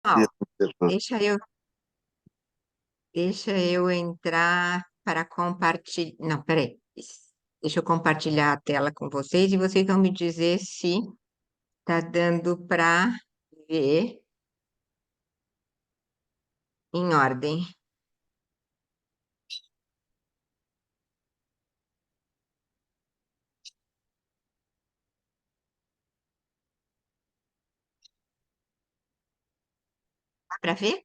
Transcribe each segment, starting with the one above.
Pessoal, Isso. deixa eu, deixa eu entrar para compartilhar. Não, peraí. Deixa eu compartilhar a tela com vocês e vocês vão me dizer se está dando para ver em ordem. Dá para ver?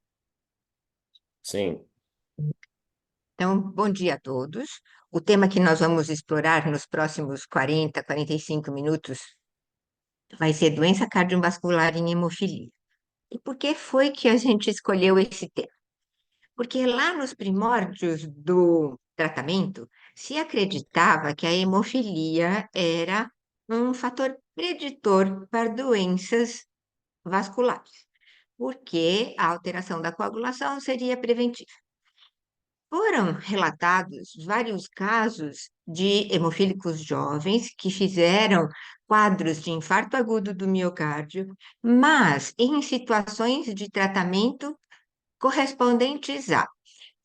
Sim, Então, bom dia a todos. O tema que nós vamos explorar nos próximos 45 minutos vai ser doença cardiovascular em hemofilia. E por que foi que a gente escolheu esse tema? Porque lá nos primórdios do tratamento se acreditava que a hemofilia era um fator preditor para doenças vasculares, porque a alteração da coagulação seria preventiva. Foram relatados vários casos de hemofílicos jovens que fizeram quadros de infarto agudo do miocárdio, mas em situações de tratamento correspondentes a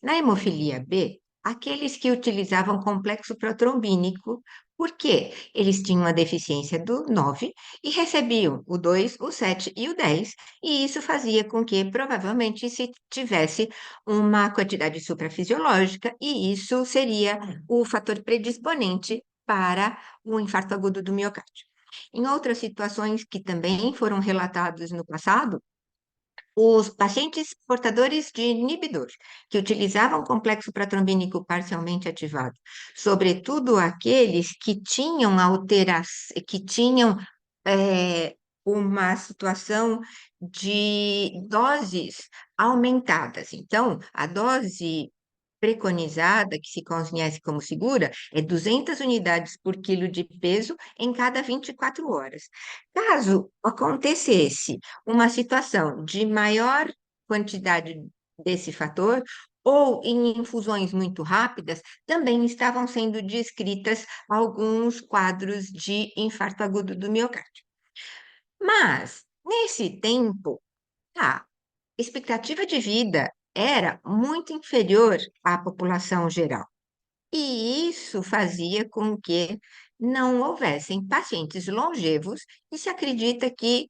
na hemofilia B, aqueles que utilizavam complexo protrombínico, porque eles tinham a deficiência do 9 e recebiam o 2, o 7 e o 10, e isso fazia com que provavelmente se tivesse uma quantidade suprafisiológica, e isso seria o fator predisponente para o infarto agudo do miocárdio. Em outras situações que também foram relatadas no passado, os pacientes portadores de inibidor, que utilizavam complexo protrombínico parcialmente ativado, sobretudo aqueles que tinham que tinham uma situação de doses aumentadas. Então, a dose preconizada, que se conhece como segura, é 200 unidades por quilo de peso em cada 24 horas. Caso acontecesse uma situação de maior quantidade desse fator, ou em infusões muito rápidas, também estavam sendo descritas alguns quadros de infarto agudo do miocárdio. Mas, nesse tempo, a expectativa de vida era muito inferior à população geral. E isso fazia com que não houvessem pacientes longevos e se acredita que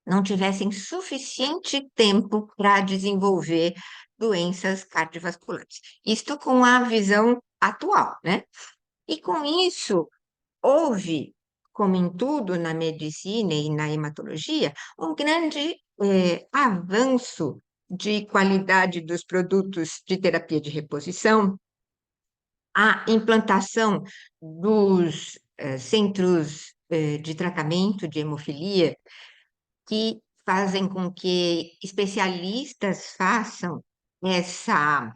não tivessem suficiente tempo para desenvolver doenças cardiovasculares. Isto com a visão atual, né? E com isso, houve, como em tudo na medicina e na hematologia, um grande avanço de qualidade dos produtos de terapia de reposição, a implantação dos centros de tratamento de hemofilia, que fazem com que especialistas façam essa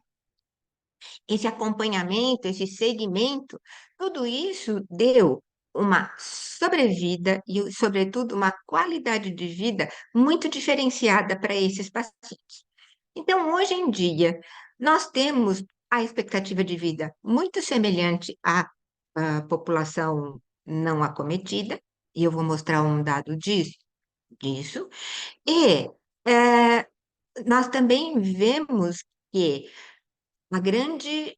esse acompanhamento, esse segmento, tudo isso deu uma sobrevida e, sobretudo, uma qualidade de vida muito diferenciada para esses pacientes. Então, hoje em dia, nós temos a expectativa de vida muito semelhante à população não acometida, e eu vou mostrar um dado disso, e nós também vemos que a grande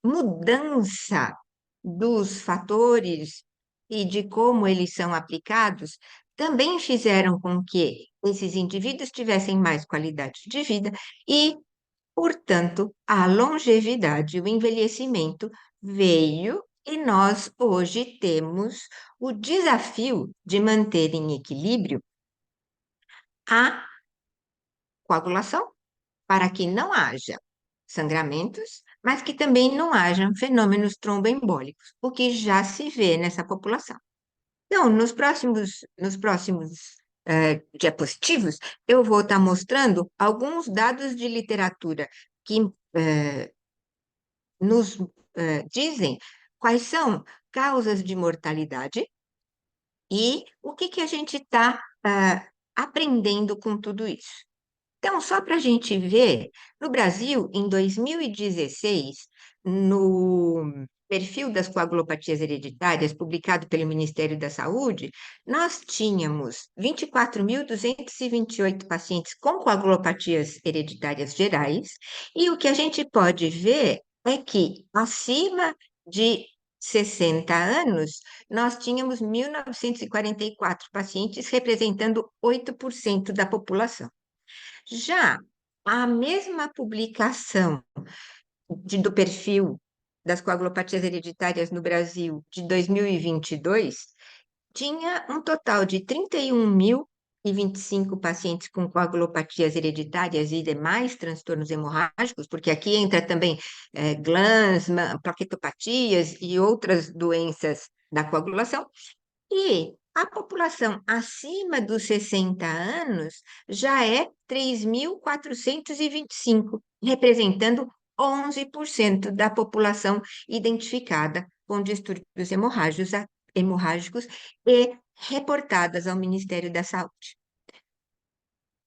mudança dos fatores e de como eles são aplicados também fizeram com que esses indivíduos tivessem mais qualidade de vida e, portanto, a longevidade, o envelhecimento veio e nós hoje temos o desafio de manter em equilíbrio a coagulação para que não haja sangramentos, mas que também não hajam fenômenos tromboembólicos, o que já se vê nessa população. Então, nos próximos diapositivos, eu vou estar mostrando alguns dados de literatura que eh, nos dizem quais são causas de mortalidade e o que que a gente está aprendendo com tudo isso. Então, só para a gente ver, no Brasil, em 2016, no perfil das coagulopatias hereditárias, publicado pelo Ministério da Saúde, nós tínhamos 24.228 pacientes com coagulopatias hereditárias gerais, e o que a gente pode ver é que acima de 60 anos, nós tínhamos 1.944 pacientes, representando 8% da população. Já a mesma publicação do perfil das coagulopatias hereditárias no Brasil de 2022 tinha um total de 31.025 pacientes com coagulopatias hereditárias e demais transtornos hemorrágicos, porque aqui entra também GLANs, plaquetopatias e outras doenças da coagulação, e a população acima dos 60 anos já é 3.425, representando 11% da população identificada com distúrbios hemorrágicos e reportadas ao Ministério da Saúde.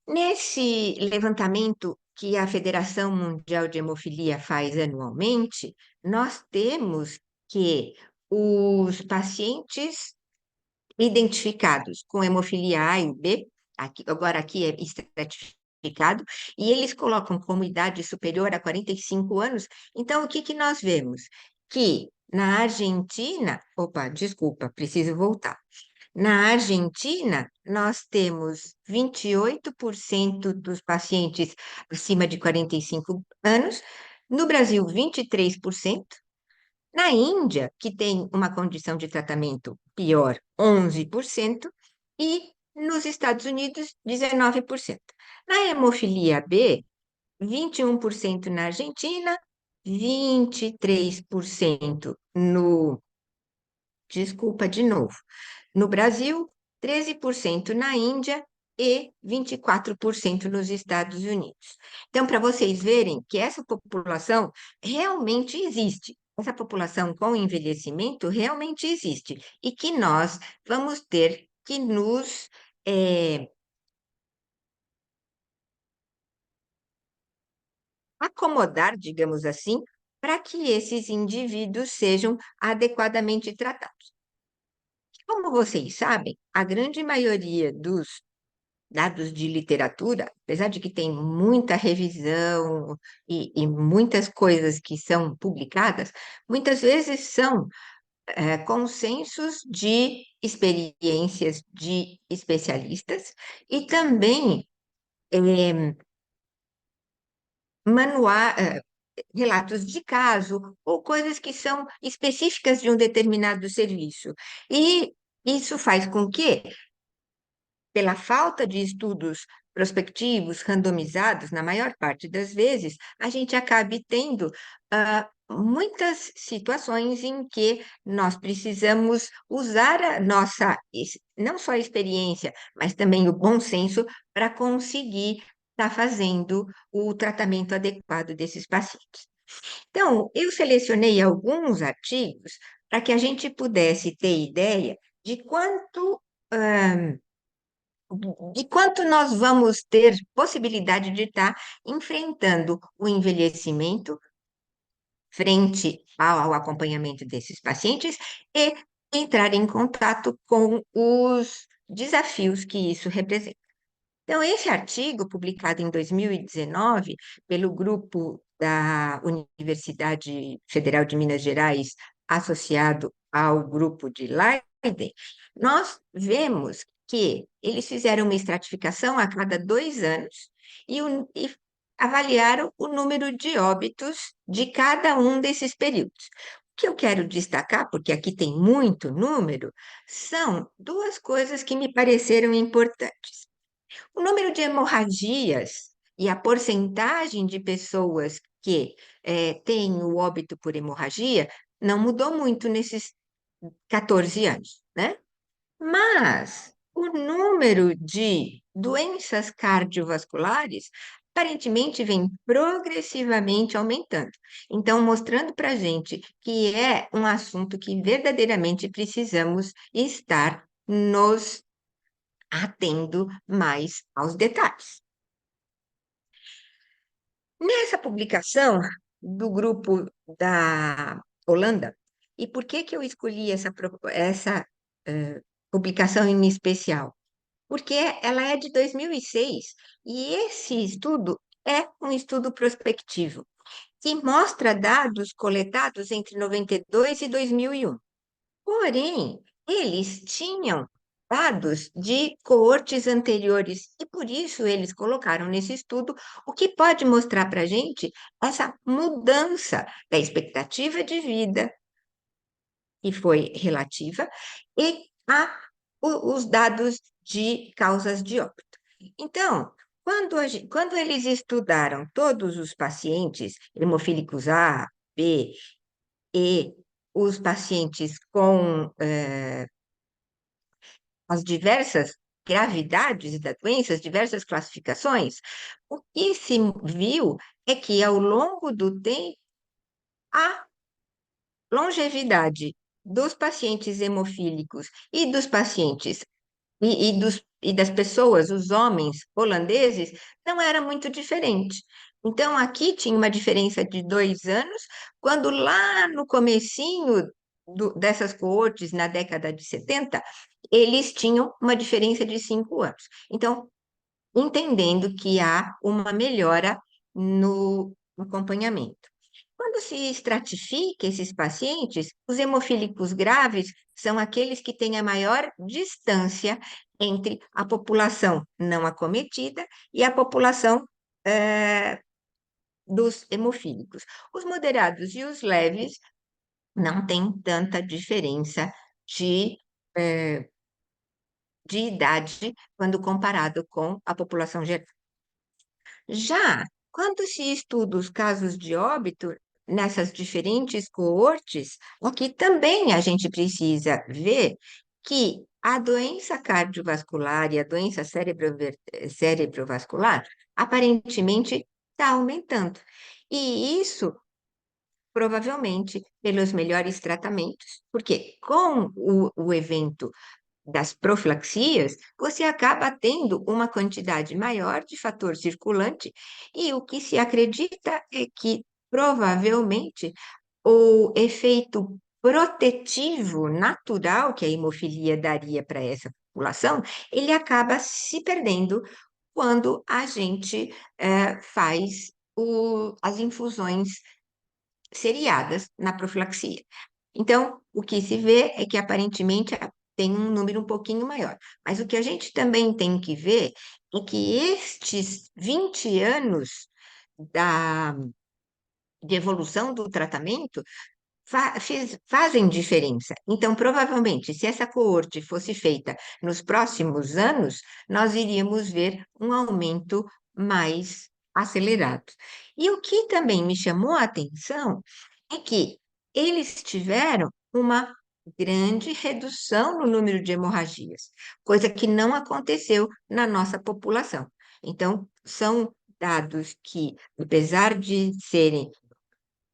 Nesse levantamento que a Federação Mundial de Hemofilia faz anualmente, nós temos que os pacientes identificados com hemofilia A e B, agora aqui é estratificado, e eles colocam como idade superior a 45 anos. Então, o que que nós vemos? Que na Argentina, opa, desculpa, preciso voltar. Na Argentina, nós temos 28% dos pacientes acima de 45 anos, no Brasil, 23%. Na Índia, que tem uma condição de tratamento pior, 11%, e nos Estados Unidos, 19%. Na hemofilia B, 21% na Argentina, 23% desculpa de novo, no Brasil, 13% na Índia e 24% nos Estados Unidos. Então, para vocês verem que essa população realmente existe, essa população com envelhecimento realmente existe, e que nós vamos ter que nos acomodar, digamos assim, para que esses indivíduos sejam adequadamente tratados. Como vocês sabem, a grande maioria dos dados de literatura, apesar de que tem muita revisão e muitas coisas que são publicadas, muitas vezes são consensos de experiências de especialistas e também eh, relatos de caso ou coisas que são específicas de um determinado serviço. E isso faz com que pela falta de estudos prospectivos, randomizados, na maior parte das vezes, a gente acabe tendo muitas situações em que nós precisamos usar a nossa, não só a experiência, mas também o bom senso para conseguir estar fazendo o tratamento adequado desses pacientes. Então, eu selecionei alguns artigos para que a gente pudesse ter ideia de de quanto nós vamos ter possibilidade de estar enfrentando o envelhecimento frente ao acompanhamento desses pacientes e entrar em contato com os desafios que isso representa. Então, esse artigo, publicado em 2019 pelo grupo da Universidade Federal de Minas Gerais, associado ao grupo de Leiden, nós vemos que eles fizeram uma estratificação a cada 2 anos e avaliaram o número de óbitos de cada um desses períodos. O que eu quero destacar, porque aqui tem muito número, são duas coisas que me pareceram importantes. O número de hemorragias e a porcentagem de pessoas que têm o óbito por hemorragia não mudou muito nesses 14 anos, né? Mas o número de doenças cardiovasculares aparentemente vem progressivamente aumentando. Então, mostrando para a gente que é um assunto que verdadeiramente precisamos estar nos atendo mais aos detalhes. Nessa publicação do grupo da Holanda, E por que que eu escolhi essa publicação em especial? Porque ela é de 2006 e esse estudo é um estudo prospectivo que mostra dados coletados entre 92 e 2001. Porém, eles tinham dados de coortes anteriores e por isso eles colocaram nesse estudo o que pode mostrar para a gente essa mudança da expectativa de vida, que foi relativa, e os dados de causas de óbito. Então, quando eles estudaram todos os pacientes hemofílicos A, B e os pacientes com as diversas gravidades da doença, as diversas classificações, o que se viu é que ao longo do tempo, a longevidade dos pacientes hemofílicos e dos pacientes e das pessoas, os homens holandeses, não era muito diferente. Então, aqui tinha uma diferença de 2 anos, quando lá no comecinho dessas coortes, na década de 70, eles tinham uma diferença de 5 anos. Então, entendendo que há uma melhora no acompanhamento. Quando se estratifica esses pacientes, os hemofílicos graves são aqueles que têm a maior distância entre a população não acometida e a população dos hemofílicos. Os moderados e os leves não têm tanta diferença de, eh, de idade quando comparado com a população geral. Já quando se estuda os casos de óbito nessas diferentes coortes, aqui também a gente precisa ver que a doença cardiovascular e a doença cerebrovascular aparentemente está aumentando. E isso provavelmente pelos melhores tratamentos, porque com o evento das profilaxias, você acaba tendo uma quantidade maior de fator circulante, e o que se acredita é que provavelmente o efeito protetivo natural que a hemofilia daria para essa população, ele acaba se perdendo quando a gente faz as infusões seriadas na profilaxia. Então, o que se vê é que aparentemente tem um número um pouquinho maior. Mas o que a gente também tem que ver é que estes 20 anos da, de evolução do tratamento fazem diferença. Então, provavelmente, se essa coorte fosse feita nos próximos anos, nós iríamos ver um aumento mais acelerado. E o que também me chamou a atenção é que eles tiveram uma grande redução no número de hemorragias, coisa que não aconteceu na nossa população. Então, são dados que, apesar de serem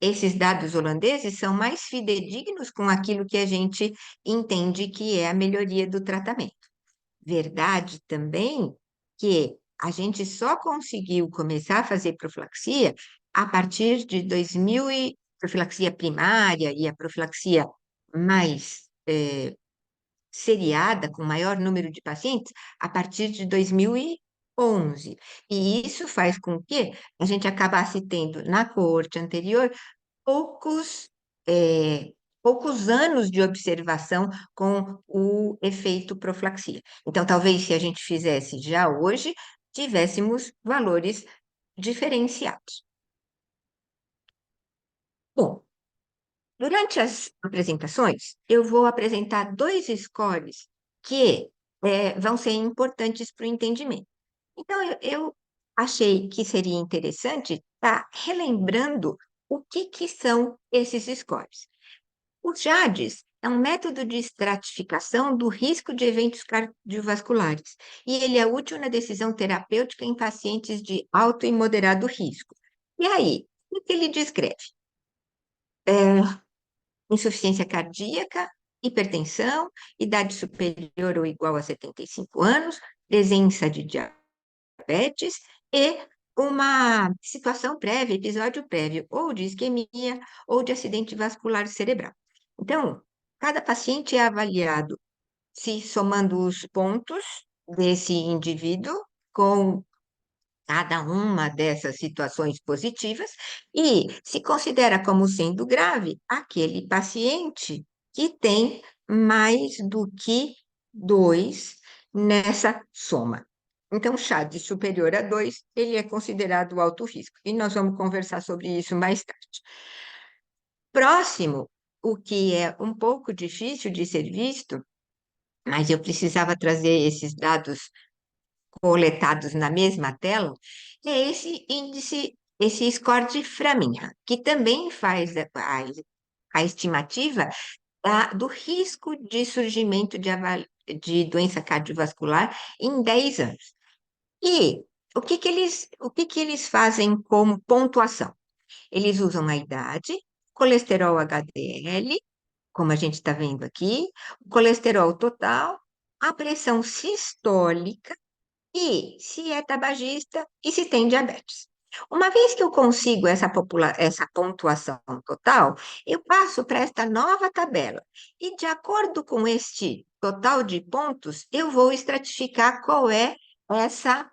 esses dados holandeses são mais fidedignos com aquilo que a gente entende que é a melhoria do tratamento. Verdade também que a gente só conseguiu começar a fazer profilaxia a partir de 2000 e profilaxia primária e a profilaxia mais seriada, com maior número de pacientes, a partir de 2011. E isso faz com que a gente acabasse tendo na coorte anterior poucos, poucos anos de observação com o efeito profilaxia. Então, talvez se a gente fizesse já hoje, tivéssemos valores diferenciados. Bom, durante as apresentações, eu vou apresentar dois scores que vão ser importantes para o entendimento. Então, eu achei que seria interessante estar relembrando o que são esses scores. O JADES é um método de estratificação do risco de eventos cardiovasculares e ele é útil na decisão terapêutica em pacientes de alto e moderado risco. E aí, o que ele descreve? Insuficiência cardíaca, hipertensão, idade superior ou igual a 75 anos, presença de diabetes e uma situação prévia, episódio prévio, ou de isquemia ou de acidente vascular cerebral. Então, cada paciente é avaliado se somando os pontos desse indivíduo com cada uma dessas situações positivas e se considera como sendo grave aquele paciente que tem mais do que dois nessa soma. Então, chá de superior a dois, ele é considerado alto risco. E nós vamos conversar sobre isso mais tarde. Próximo, o que é um pouco difícil de ser visto, mas eu precisava trazer esses dados coletados na mesma tela, é esse índice, esse score de Framingham, que também faz a estimativa do risco de surgimento de doença cardiovascular em 10 anos. E o que que eles fazem como pontuação? Eles usam a idade, colesterol HDL, como a gente está vendo aqui, o colesterol total, a pressão sistólica e se é tabagista e se tem diabetes. Uma vez que eu consigo essa pontuação total, eu passo para esta nova tabela. E, de acordo com este total de pontos, eu vou estratificar qual é essa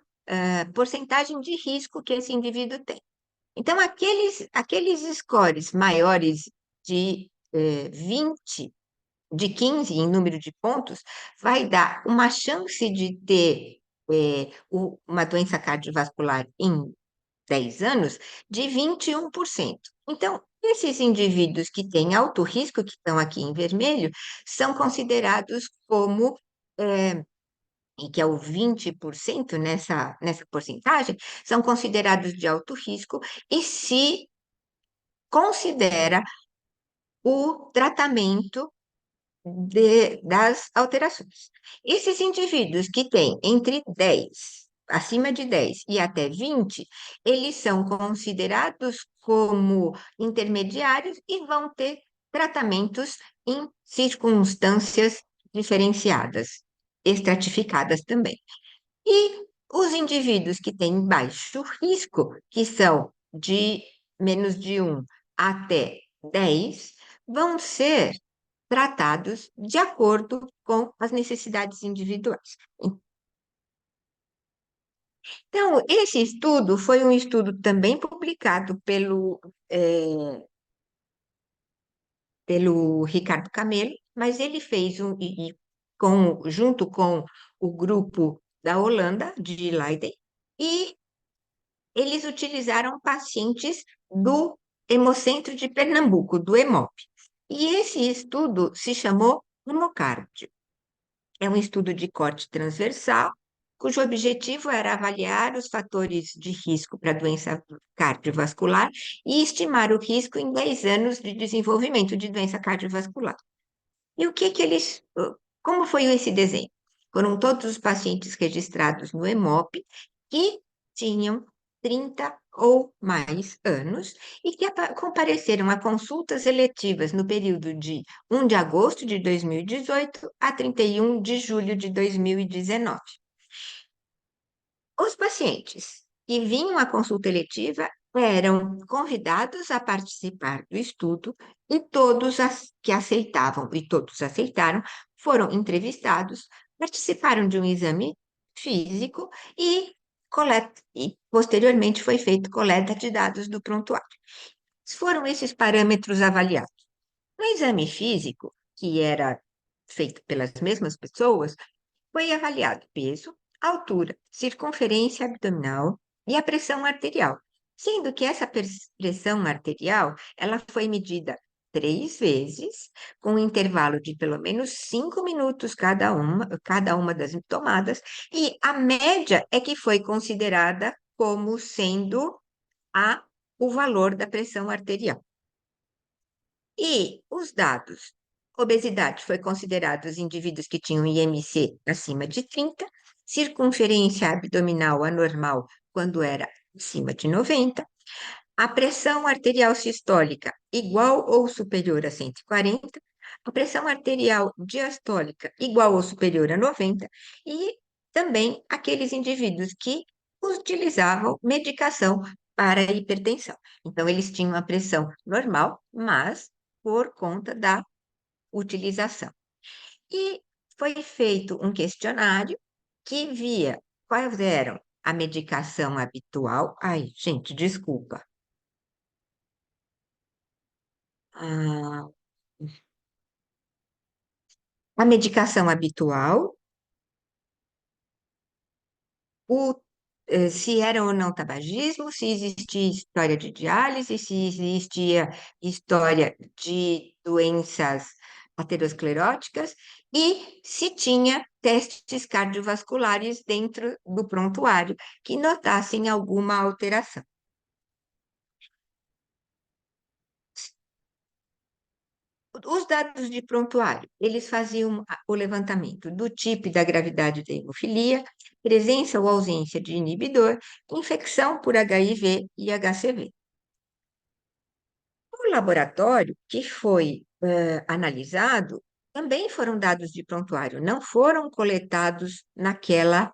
porcentagem de risco que esse indivíduo tem. Então, aqueles scores maiores de 20 de 15 em número de pontos, vai dar uma chance de ter uma doença cardiovascular em 10 anos de 21%. Então, esses indivíduos que têm alto risco, que estão aqui em vermelho, são considerados como, e que é o 20% nessa porcentagem, são considerados de alto risco e se considera o tratamento das alterações. Esses indivíduos que têm entre 10, acima de 10 e até 20, eles são considerados como intermediários e vão ter tratamentos em circunstâncias diferenciadas, estratificadas também. E os indivíduos que têm baixo risco, que são de menos de 1 até 10, vão ser tratados de acordo com as necessidades individuais. Então, esse estudo foi um estudo também publicado pelo Ricardo Camelo, mas ele fez junto com o grupo da Holanda, de Leiden, e eles utilizaram pacientes do Hemocentro de Pernambuco, do HEMOP. E esse estudo se chamou Hemocárdio. É um estudo de corte transversal, cujo objetivo era avaliar os fatores de risco para doença cardiovascular e estimar o risco em 10 anos de desenvolvimento de doença cardiovascular. E como foi esse desenho? Foram todos os pacientes registrados no EMOP que tinham 30 ou mais anos e que compareceram a consultas eletivas no período de 1 de agosto de 2018 a 31 de julho de 2019. Os pacientes que vinham à consulta eletiva eram convidados a participar do estudo e todos que aceitavam e todos aceitaram foram entrevistados, participaram de um exame físico e posteriormente foi feita coleta de dados do prontuário. Foram esses parâmetros avaliados. No exame físico, que era feito pelas mesmas pessoas, foi avaliado peso, altura, circunferência abdominal e a pressão arterial, sendo que essa pressão arterial ela foi medida 3 vezes, com um intervalo de pelo menos 5 minutos cada uma das tomadas, e a média é que foi considerada como sendo a, o valor da pressão arterial. E os dados. Obesidade foi considerado os indivíduos que tinham IMC acima de 30, circunferência abdominal anormal quando era acima de 90, a pressão arterial sistólica igual ou superior a 140, a pressão arterial diastólica igual ou superior a 90 e também aqueles indivíduos que utilizavam medicação para a hipertensão. Então, eles tinham a pressão normal, mas por conta da utilização. E foi feito um questionário que via quais eram a medicação habitual. Ai, gente, desculpa. Ah, a medicação habitual, o, se era ou não tabagismo, se existia história de diálise, se existia história de doenças ateroscleróticas e se tinha testes cardiovasculares dentro do prontuário que notassem alguma alteração. Os dados de prontuário, eles faziam o levantamento do tipo e da gravidade da hemofilia, presença ou ausência de inibidor, infecção por HIV e HCV. O laboratório que foi analisado também foram dados de prontuário, não foram coletados naquelas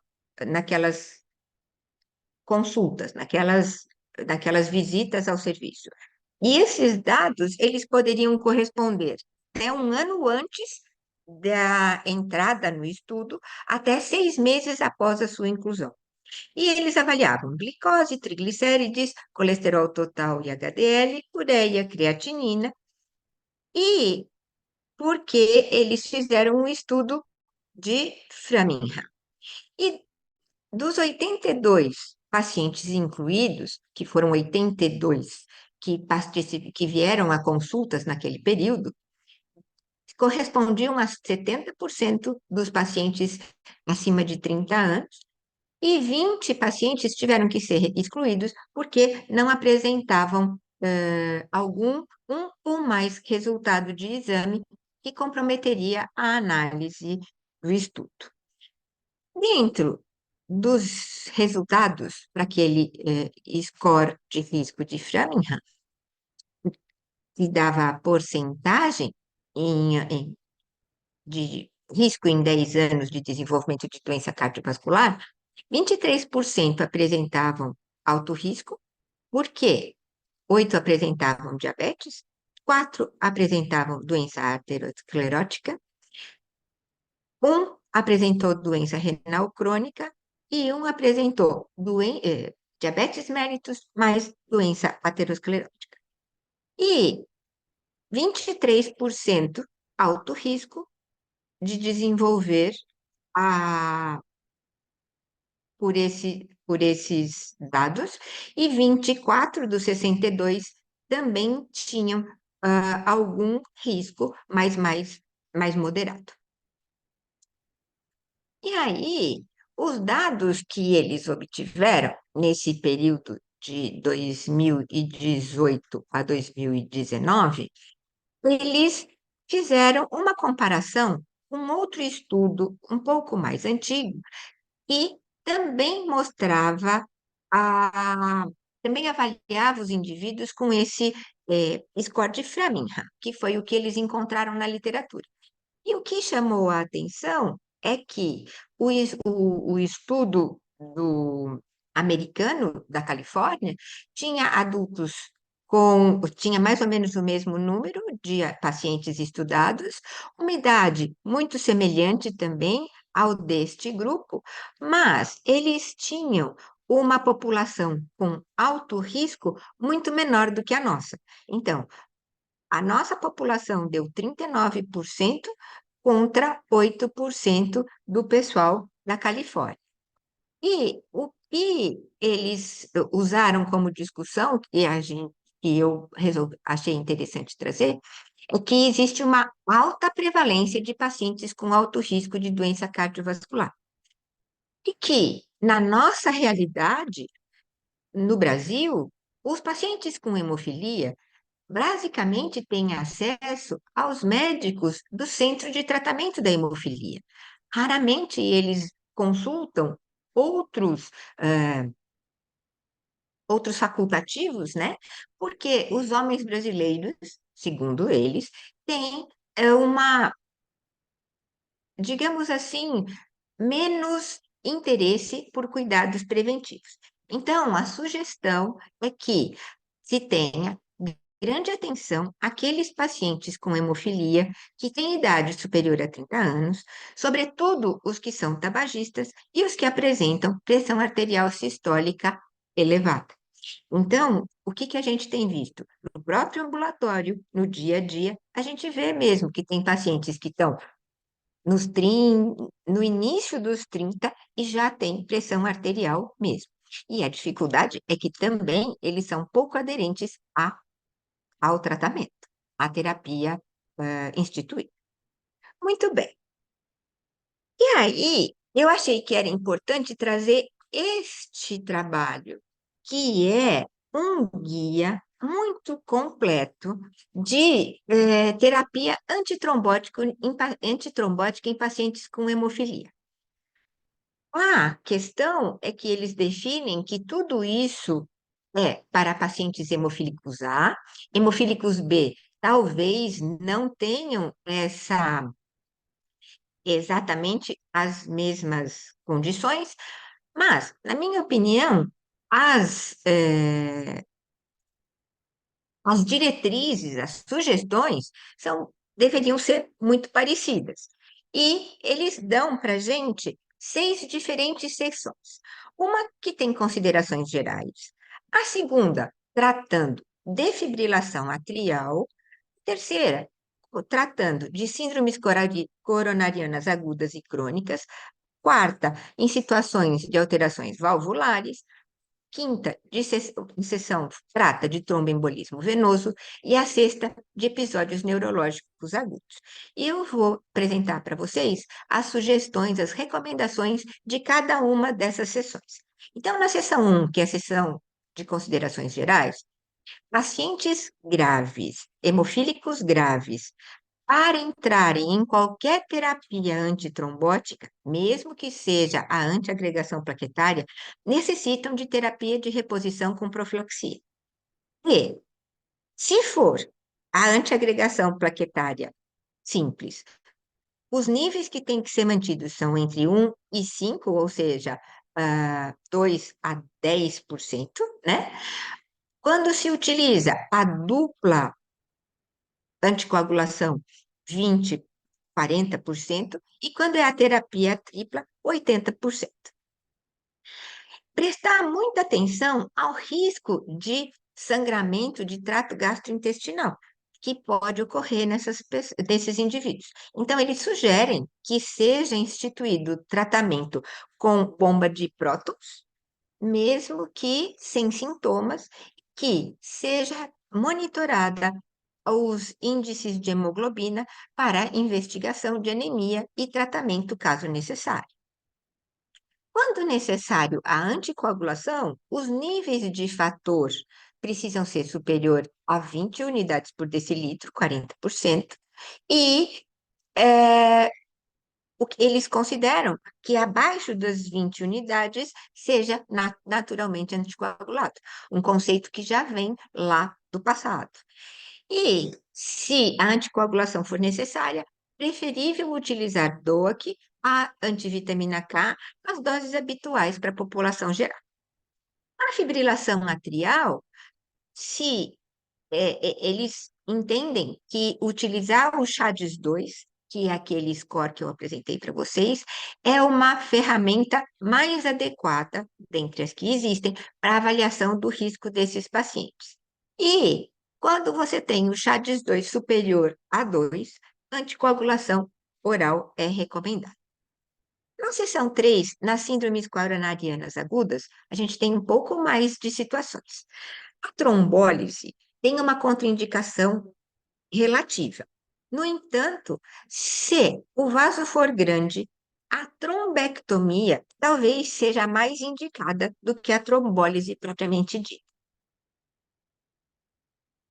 consultas, naquelas visitas ao serviço. E esses dados, eles poderiam corresponder até um ano antes da entrada no estudo, até 6 meses após a sua inclusão. E eles avaliavam glicose, triglicérides, colesterol total e HDL, ureia, creatinina, e porque eles fizeram um estudo de Framingham. E dos 82 pacientes incluídos, que foram 82 que vieram a consultas naquele período, correspondiam a 70% dos pacientes acima de 30 anos, e 20 pacientes tiveram que ser excluídos porque não apresentavam um ou mais resultado de exame que comprometeria a análise do estudo. Dentro dos resultados para aquele score de risco de Framingham, que dava a porcentagem de risco em 10 anos de desenvolvimento de doença cardiovascular, 23% apresentavam alto risco, porque 8 apresentavam diabetes, 4 apresentavam doença arteriosclerótica, um apresentou doença renal crônica e um apresentou diabetes mellitus mais doença aterosclerótica. E 23% alto risco de desenvolver a, por esses dados, e 24 dos 62 também tinham algum risco, mas mais moderado. E aí, os dados que eles obtiveram nesse período de 2018 a 2019, eles fizeram uma comparação com outro estudo um pouco mais antigo e também mostrava a, também avaliava os indivíduos com esse score de Framingham, que foi o que eles encontraram na literatura. E o que chamou a atenção é que o estudo do americano da Califórnia tinha adultos tinha mais ou menos o mesmo número de pacientes estudados, uma idade muito semelhante também ao deste grupo, mas eles tinham uma população com alto risco muito menor do que a nossa. Então, a nossa população deu 39% contra 8% do pessoal da Califórnia. E o que eles usaram como discussão, que eu achei interessante trazer, é que existe uma alta prevalência de pacientes com alto risco de doença cardiovascular. E que, na nossa realidade, no Brasil, os pacientes com hemofilia basicamente têm acesso aos médicos do centro de tratamento da hemofilia. Raramente eles consultam outros, outros facultativos, né? Porque os homens brasileiros, segundo eles, têm uma, digamos assim, menos interesse por cuidados preventivos. Então, a sugestão é que se tenha grande atenção àqueles pacientes com hemofilia que têm idade superior a 30 anos, sobretudo os que são tabagistas e os que apresentam pressão arterial sistólica elevada. Então, o que que a gente tem visto? No próprio ambulatório, no dia a dia, a gente vê mesmo que tem pacientes que estão no início dos 30 e já tem pressão arterial mesmo. E a dificuldade é que também eles são pouco aderentes ao tratamento, à terapia, instituída. Muito bem. E aí, eu achei que era importante trazer este trabalho, que é um guia muito completo de terapia antitrombótica em pacientes com hemofilia. A questão é que eles definem que tudo isso é para pacientes hemofílicos A, hemofílicos B talvez não tenham exatamente as mesmas condições, mas, na minha opinião, as, eh, as diretrizes, as sugestões deveriam ser muito parecidas. E eles dão para a gente 6 diferentes seções. Uma que tem considerações gerais, a segunda tratando defibrilação atrial, terceira tratando de síndromes coronarianas agudas e crônicas, quarta em situações de alterações valvulares, quinta, de sessão trata de tromboembolismo venoso e a sexta, de episódios neurológicos agudos. E eu vou apresentar para vocês as sugestões, as recomendações de cada uma dessas sessões. Então, na sessão 1, que é a sessão de considerações gerais, pacientes graves, hemofílicos graves, para entrarem em qualquer terapia antitrombótica, mesmo que seja a antiagregação plaquetária, necessitam de terapia de reposição com profilaxia. E, se for a antiagregação plaquetária simples, os níveis que têm que ser mantidos são entre 1 e 5, ou seja, 2 a 10%, né? Quando se utiliza a dupla anticoagulação, 20, 40%, e quando é a terapia tripla, 80%. Prestar muita atenção ao risco de sangramento de trato gastrointestinal, que pode ocorrer nesses indivíduos. Então, eles sugerem que seja instituído tratamento com bomba de prótons, mesmo que sem sintomas, que seja monitorada os índices de hemoglobina para investigação de anemia e tratamento caso necessário. Quando necessário a anticoagulação, os níveis de fator precisam ser superior a 20 unidades por decilitro, 40%, e eles consideram que abaixo das 20 unidades seja naturalmente anticoagulado, um conceito que já vem lá do passado. E, se a anticoagulação for necessária, preferível utilizar DOAC, a antivitamina K, as doses habituais para a população geral. A fibrilação atrial, se eles entendem que utilizar o CHADS-2, que é aquele score que eu apresentei para vocês, é uma ferramenta mais adequada, dentre as que existem, para avaliação do risco desses pacientes. E, quando você tem o CHADS-2 superior a 2, anticoagulação oral é recomendada. Na seção 3, nas síndromes coronarianas agudas, a gente tem um pouco mais de situações. A trombólise tem uma contraindicação relativa. No entanto, se o vaso for grande, a trombectomia talvez seja mais indicada do que a trombólise propriamente dita.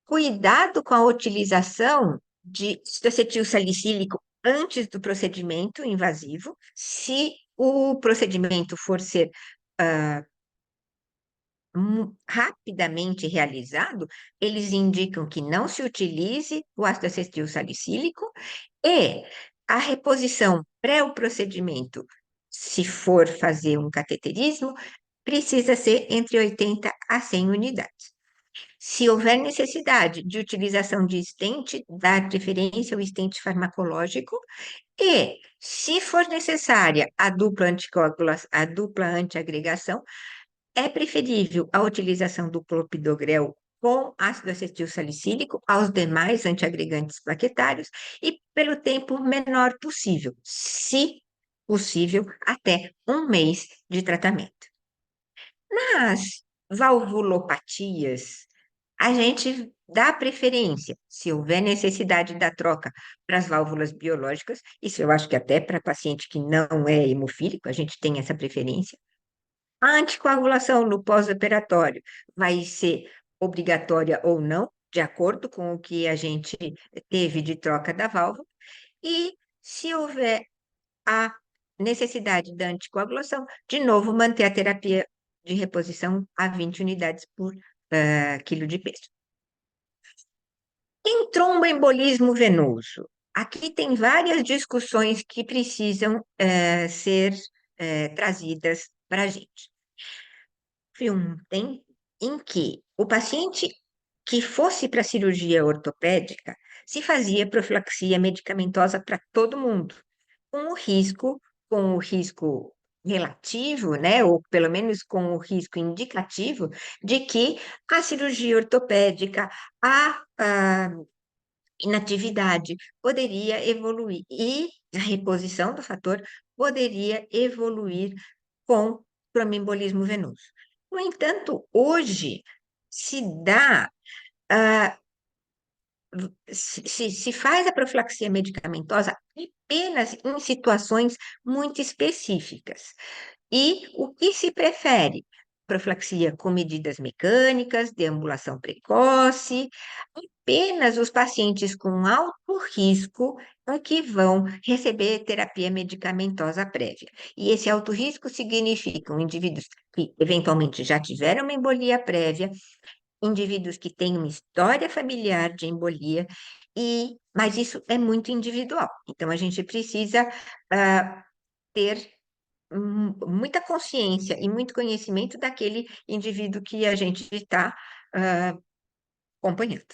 Cuidado com a utilização de acetil salicílico antes do procedimento invasivo, se o procedimento for ser rapidamente realizado, eles indicam que não se utilize o ácido acetil salicílico e a reposição pré o procedimento, se for fazer um cateterismo, precisa ser entre 80 a 100 unidades. Se houver necessidade de utilização de estente, dar preferência ao estente farmacológico e, se for necessária a dupla antiagregação, é preferível a utilização do clopidogrel com ácido acetil salicílico aos demais antiagregantes plaquetários e pelo tempo menor possível, se possível, até um mês de tratamento. Nas valvulopatias, a gente dá preferência, se houver necessidade da troca para as válvulas biológicas, isso eu acho que até para paciente que não é hemofílico, a gente tem essa preferência. A anticoagulação no pós-operatório vai ser obrigatória ou não, de acordo com o que a gente teve de troca da válvula, e se houver a necessidade da anticoagulação, de novo manter a terapia de reposição a 20 unidades por quilo de peso. Em tromboembolismo venoso, aqui tem várias discussões que precisam ser trazidas para a gente. Houve um tempo em que o paciente que fosse para cirurgia ortopédica se fazia profilaxia medicamentosa para todo mundo, com o risco, com o risco relativo, né, ou pelo menos com o risco indicativo de que a cirurgia ortopédica, a inatividade poderia evoluir e a reposição do fator poderia evoluir com tromboembolismo venoso. No entanto, hoje se dá, ah, se faz a profilaxia medicamentosa apenas em situações muito específicas. E o que se prefere? Profilaxia com medidas mecânicas, deambulação precoce, apenas os pacientes com alto risco é que vão receber terapia medicamentosa prévia. E esse alto risco significam indivíduos que eventualmente já tiveram uma embolia prévia, indivíduos que têm uma história familiar de embolia, mas isso é muito individual. Então, a gente precisa ter muita consciência e muito conhecimento daquele indivíduo que a gente está acompanhando.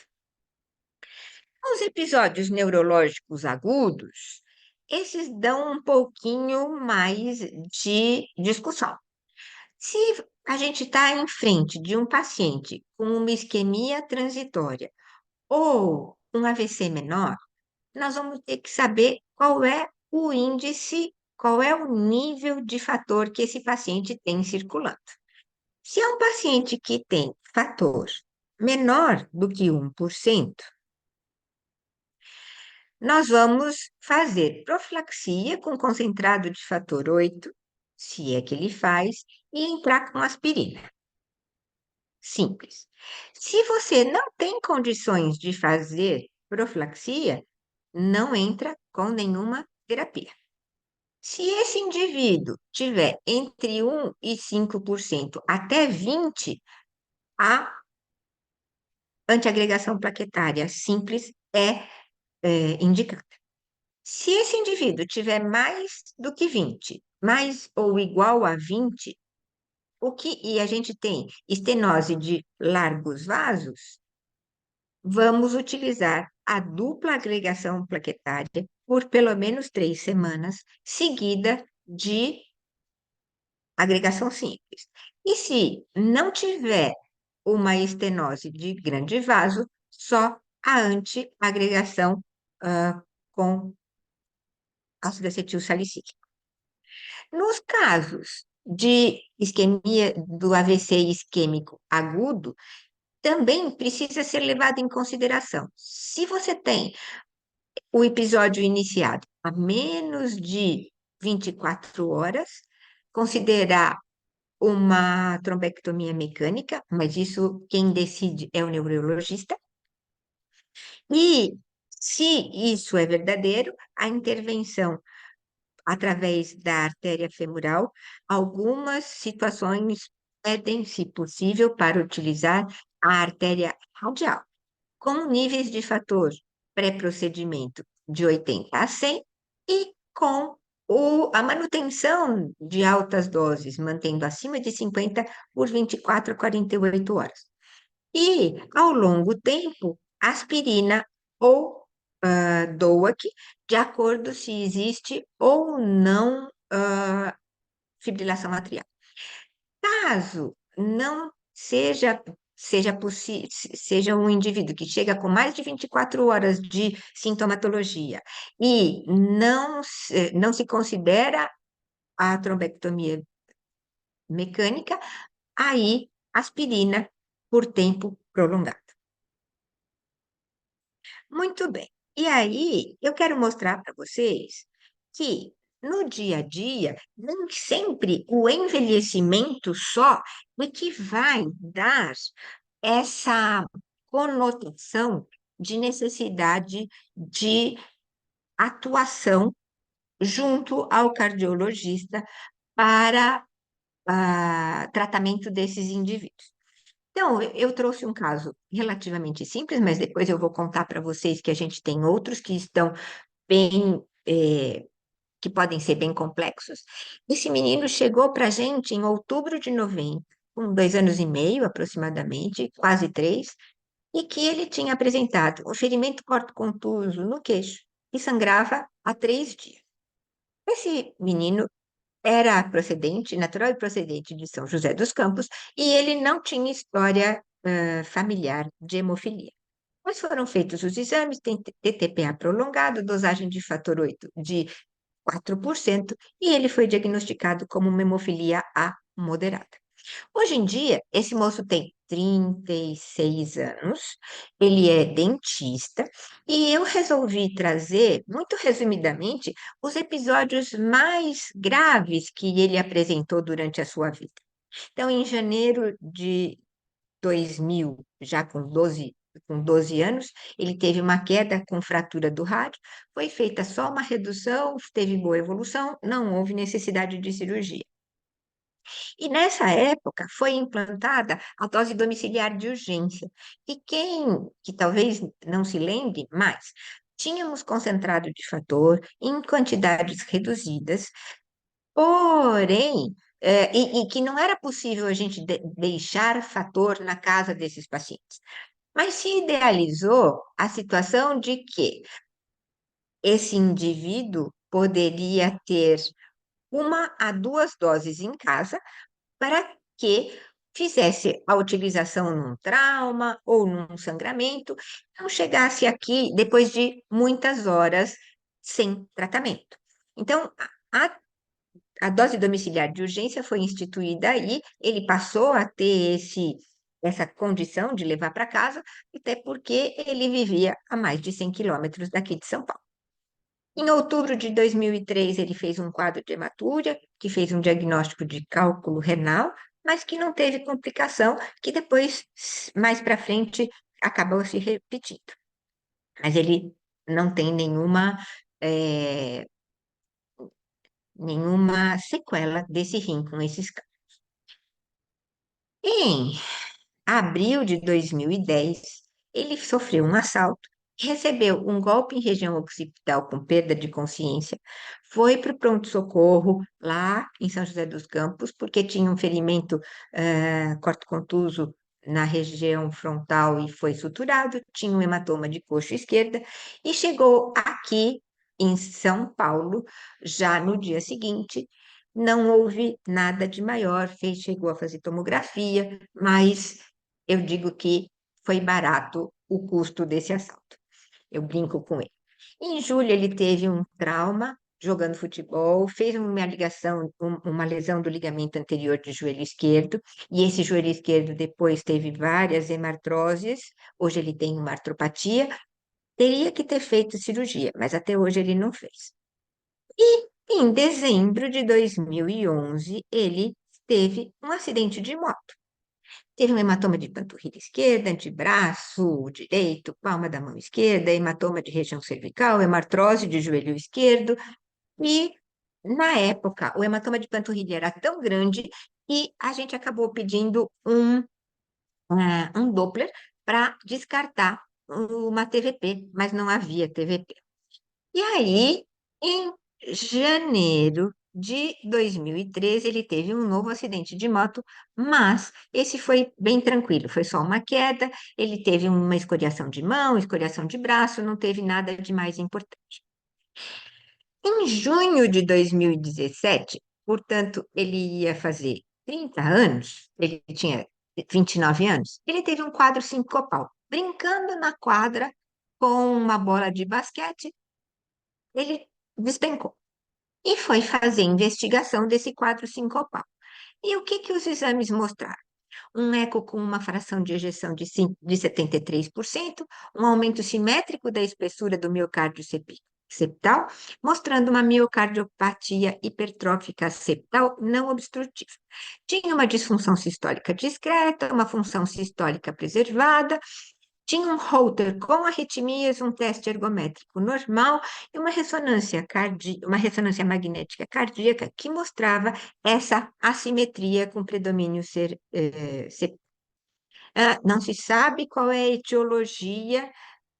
Os episódios neurológicos agudos, esses dão um pouquinho mais de discussão. Se a gente está em frente de um paciente com uma isquemia transitória ou um AVC menor, nós vamos ter que saber qual é o índice, qual é o nível de fator que esse paciente tem circulando. Se é um paciente que tem fator menor do que 1%, nós vamos fazer profilaxia com concentrado de fator 8, se é que ele faz, e entrar com aspirina. Simples. Se você não tem condições de fazer profilaxia, não entra com nenhuma terapia. Se esse indivíduo tiver entre 1 e 5% até 20%, a antiagregação plaquetária simples é indicada. Se esse indivíduo tiver mais do que 20, mais ou igual a 20, e a gente tem estenose de largos vasos, vamos utilizar a dupla agregação plaquetária por pelo menos 3 semanas, seguida de agregação simples. E se não tiver uma estenose de grande vaso, só a antiagregação com ácido acetil salicílico. Nos casos de isquemia do AVC isquêmico agudo, também precisa ser levado em consideração. Se você tem o episódio iniciado a menos de 24 horas, considerar uma trombectomia mecânica, mas isso quem decide é o neurologista. E se isso é verdadeiro, a intervenção através da artéria femoral, algumas situações pedem, se possível, para utilizar a artéria radial, com níveis de fator pré-procedimento de 80 a 100 e com a manutenção de altas doses, mantendo acima de 50 por 24 a 48 horas. E, ao longo tempo, aspirina ou DOAC, de acordo se existe ou não fibrilação atrial. Caso não seja um indivíduo que chega com mais de 24 horas de sintomatologia e não se considera a trombectomia mecânica, aí aspirina por tempo prolongado. Muito bem. E aí, eu quero mostrar para vocês que no dia a dia, nem sempre o envelhecimento só é que vai dar essa conotação de necessidade de atuação junto ao cardiologista para tratamento desses indivíduos. Então, eu trouxe um caso relativamente simples, mas depois eu vou contar para vocês que a gente tem outros que estão bem, que podem ser bem complexos. Esse menino chegou para a gente em outubro de 90, com 2 anos e meio aproximadamente, quase três, e que ele tinha apresentado um ferimento corto-contuso no queixo e sangrava há 3 dias. Esse menino era procedente, natural e procedente de São José dos Campos, e ele não tinha história familiar de hemofilia. Mas foram feitos os exames, tem TTPA prolongado, dosagem de fator 8 de 4%, e ele foi diagnosticado como uma hemofilia A moderada. Hoje em dia, esse moço tem 36 anos, ele é dentista, e eu resolvi trazer, muito resumidamente, os episódios mais graves que ele apresentou durante a sua vida. Então, em janeiro de 2000, já com 12 anos, ele teve uma queda com fratura do rádio, foi feita só uma redução, teve boa evolução, não houve necessidade de cirurgia. E nessa época foi implantada a dose domiciliar de urgência. E quem que talvez não se lembre, mas tínhamos concentrado de fator em quantidades reduzidas, porém, e que não era possível a gente deixar fator na casa desses pacientes. Mas se idealizou a situação de que esse indivíduo poderia ter 1 a 2 doses em casa para que fizesse a utilização num trauma ou num sangramento, não chegasse aqui depois de muitas horas sem tratamento. Então, a, a dose domiciliar de urgência foi instituída aí, ele passou a ter essa condição de levar para casa, até porque ele vivia a mais de 100 quilômetros daqui de São Paulo. Em outubro de 2003, ele fez um quadro de hematúria, que fez um diagnóstico de cálculo renal, mas que não teve complicação, que depois, mais para frente, acabou se repetindo. Mas ele não tem nenhuma sequela desse rim com esses casos. Em abril de 2010, ele sofreu um assalto, recebeu um golpe em região occipital com perda de consciência, foi para o pronto-socorro lá em São José dos Campos, porque tinha um ferimento corto-contuso na região frontal e foi suturado, tinha um hematoma de coxa esquerda, e chegou aqui em São Paulo, já no dia seguinte. Não houve nada de maior, chegou a fazer tomografia, mas eu digo que foi barato o custo desse assalto. Eu brinco com ele. Em julho, ele teve um trauma jogando futebol, fez uma lesão do ligamento anterior do joelho esquerdo, e esse joelho esquerdo depois teve várias hemartroses, hoje ele tem uma artropatia, teria que ter feito cirurgia, mas até hoje ele não fez. E em dezembro de 2011, ele teve um acidente de moto. Teve um hematoma de panturrilha esquerda, antebraço direito, palma da mão esquerda, hematoma de região cervical, hemartrose de joelho esquerdo. E, na época, o hematoma de panturrilha era tão grande que a gente acabou pedindo um Doppler para descartar uma TVP, mas não havia TVP. E aí, em janeiro de 2013, ele teve um novo acidente de moto, mas esse foi bem tranquilo, foi só uma queda, ele teve uma escoriação de mão, escoriação de braço, não teve nada de mais importante. Em junho de 2017, portanto, ele ia fazer 30 anos, ele tinha 29 anos, ele teve um quadro sincopal. Brincando na quadra com uma bola de basquete, ele despencou e foi fazer investigação desse quadro sincopal. E o que que os exames mostraram? Um eco com uma fração de ejeção de 73%, um aumento simétrico da espessura do miocárdio septal, mostrando uma miocardiopatia hipertrófica septal não obstrutiva. Tinha uma disfunção sistólica discreta, uma função sistólica preservada, tinha um Holter com arritmias, um teste ergométrico normal e uma ressonância magnética cardíaca que mostrava essa assimetria com predomínio não se sabe qual é a etiologia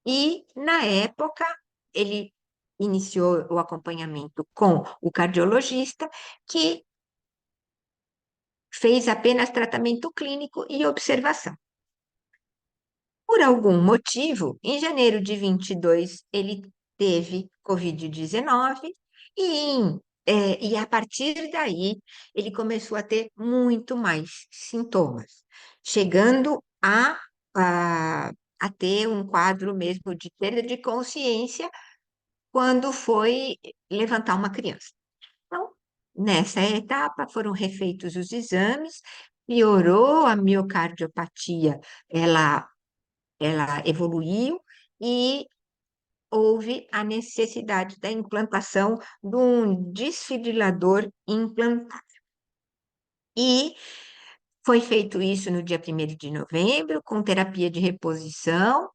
e, na época, ele iniciou o acompanhamento com o cardiologista, que fez apenas tratamento clínico e observação. Por algum motivo, em janeiro de 22, ele teve Covid-19 e a partir daí ele começou a ter muito mais sintomas, chegando a ter um quadro mesmo de perda de consciência quando foi levantar uma criança. Então, nessa etapa foram refeitos os exames, piorou a miocardiopatia, ela evoluiu e houve a necessidade da implantação de um desfibrilador implantável. E foi feito isso no dia 1º de novembro, com terapia de reposição,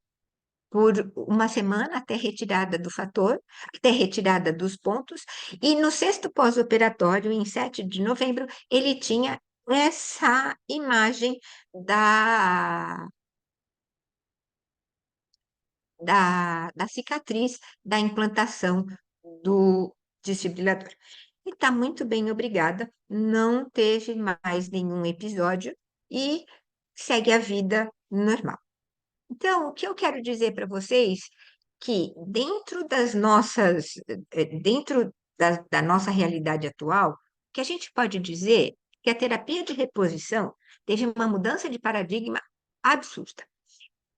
por uma semana até retirada do fator, até retirada dos pontos, e no sexto pós-operatório, em 7 de novembro, ele tinha essa imagem da cicatriz da implantação do desfibrilador. E está muito bem, obrigada. Não teve mais nenhum episódio e segue a vida normal. Então, o que eu quero dizer para vocês que dentro da nossa realidade atual, que a gente pode dizer que a terapia de reposição teve uma mudança de paradigma absurda.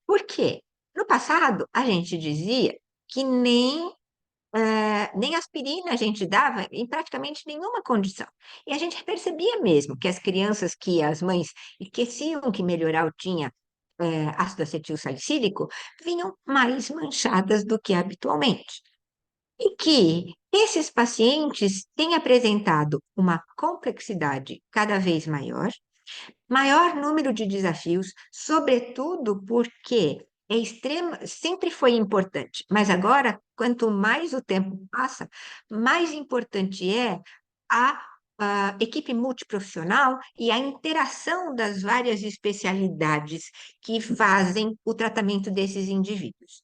Por quê? No passado, a gente dizia que nem aspirina a gente dava em praticamente nenhuma condição. E a gente percebia mesmo que as crianças, que as mães esqueciam que melhoral tinha ácido acetil salicílico, vinham mais manchadas do que habitualmente. E que esses pacientes têm apresentado uma complexidade cada vez maior, maior número de desafios, sobretudo porque sempre foi importante, mas agora, quanto mais o tempo passa, mais importante é a equipe multiprofissional e a interação das várias especialidades que fazem o tratamento desses indivíduos.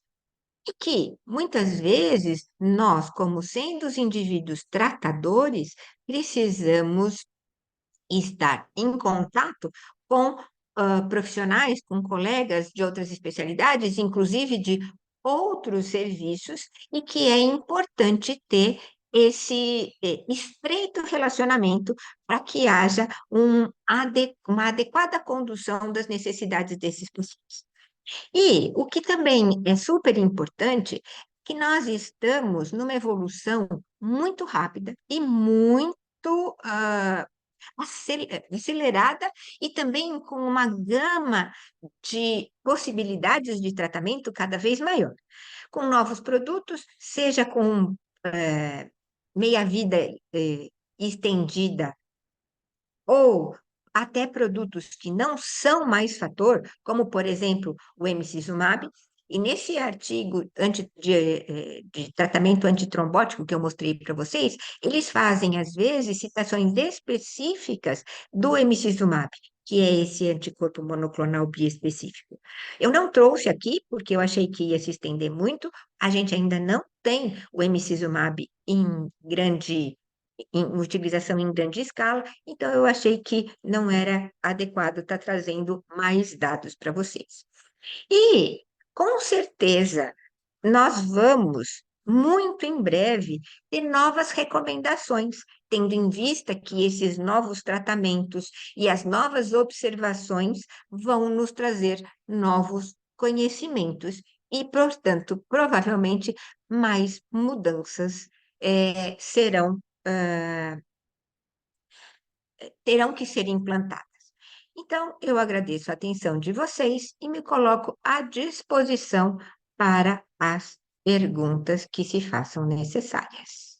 E que, muitas vezes, nós, como sendo os indivíduos tratadores, precisamos estar em contato com profissionais, com colegas de outras especialidades, inclusive de outros serviços, e que é importante ter esse estreito relacionamento para que haja uma adequada condução das necessidades desses pacientes. E o que também é super importante, é que nós estamos numa evolução muito rápida e muito acelerada e também com uma gama de possibilidades de tratamento cada vez maior, com novos produtos, seja com meia-vida estendida ou até produtos que não são mais fator, como, por exemplo, o emicizumab. E nesse artigo de tratamento antitrombótico que eu mostrei para vocês, eles fazem, às vezes, citações específicas do emicizumab, que é esse anticorpo monoclonal biespecífico. Eu não trouxe aqui, porque eu achei que ia se estender muito, a gente ainda não tem o emicizumab em utilização em grande escala, então eu achei que não era adequado estar trazendo mais dados para vocês. E, com certeza, nós vamos, muito em breve, ter novas recomendações, tendo em vista que esses novos tratamentos e as novas observações vão nos trazer novos conhecimentos e, portanto, provavelmente mais mudanças serão, terão que ser implantadas. Então, eu agradeço a atenção de vocês e me coloco à disposição para as perguntas que se façam necessárias.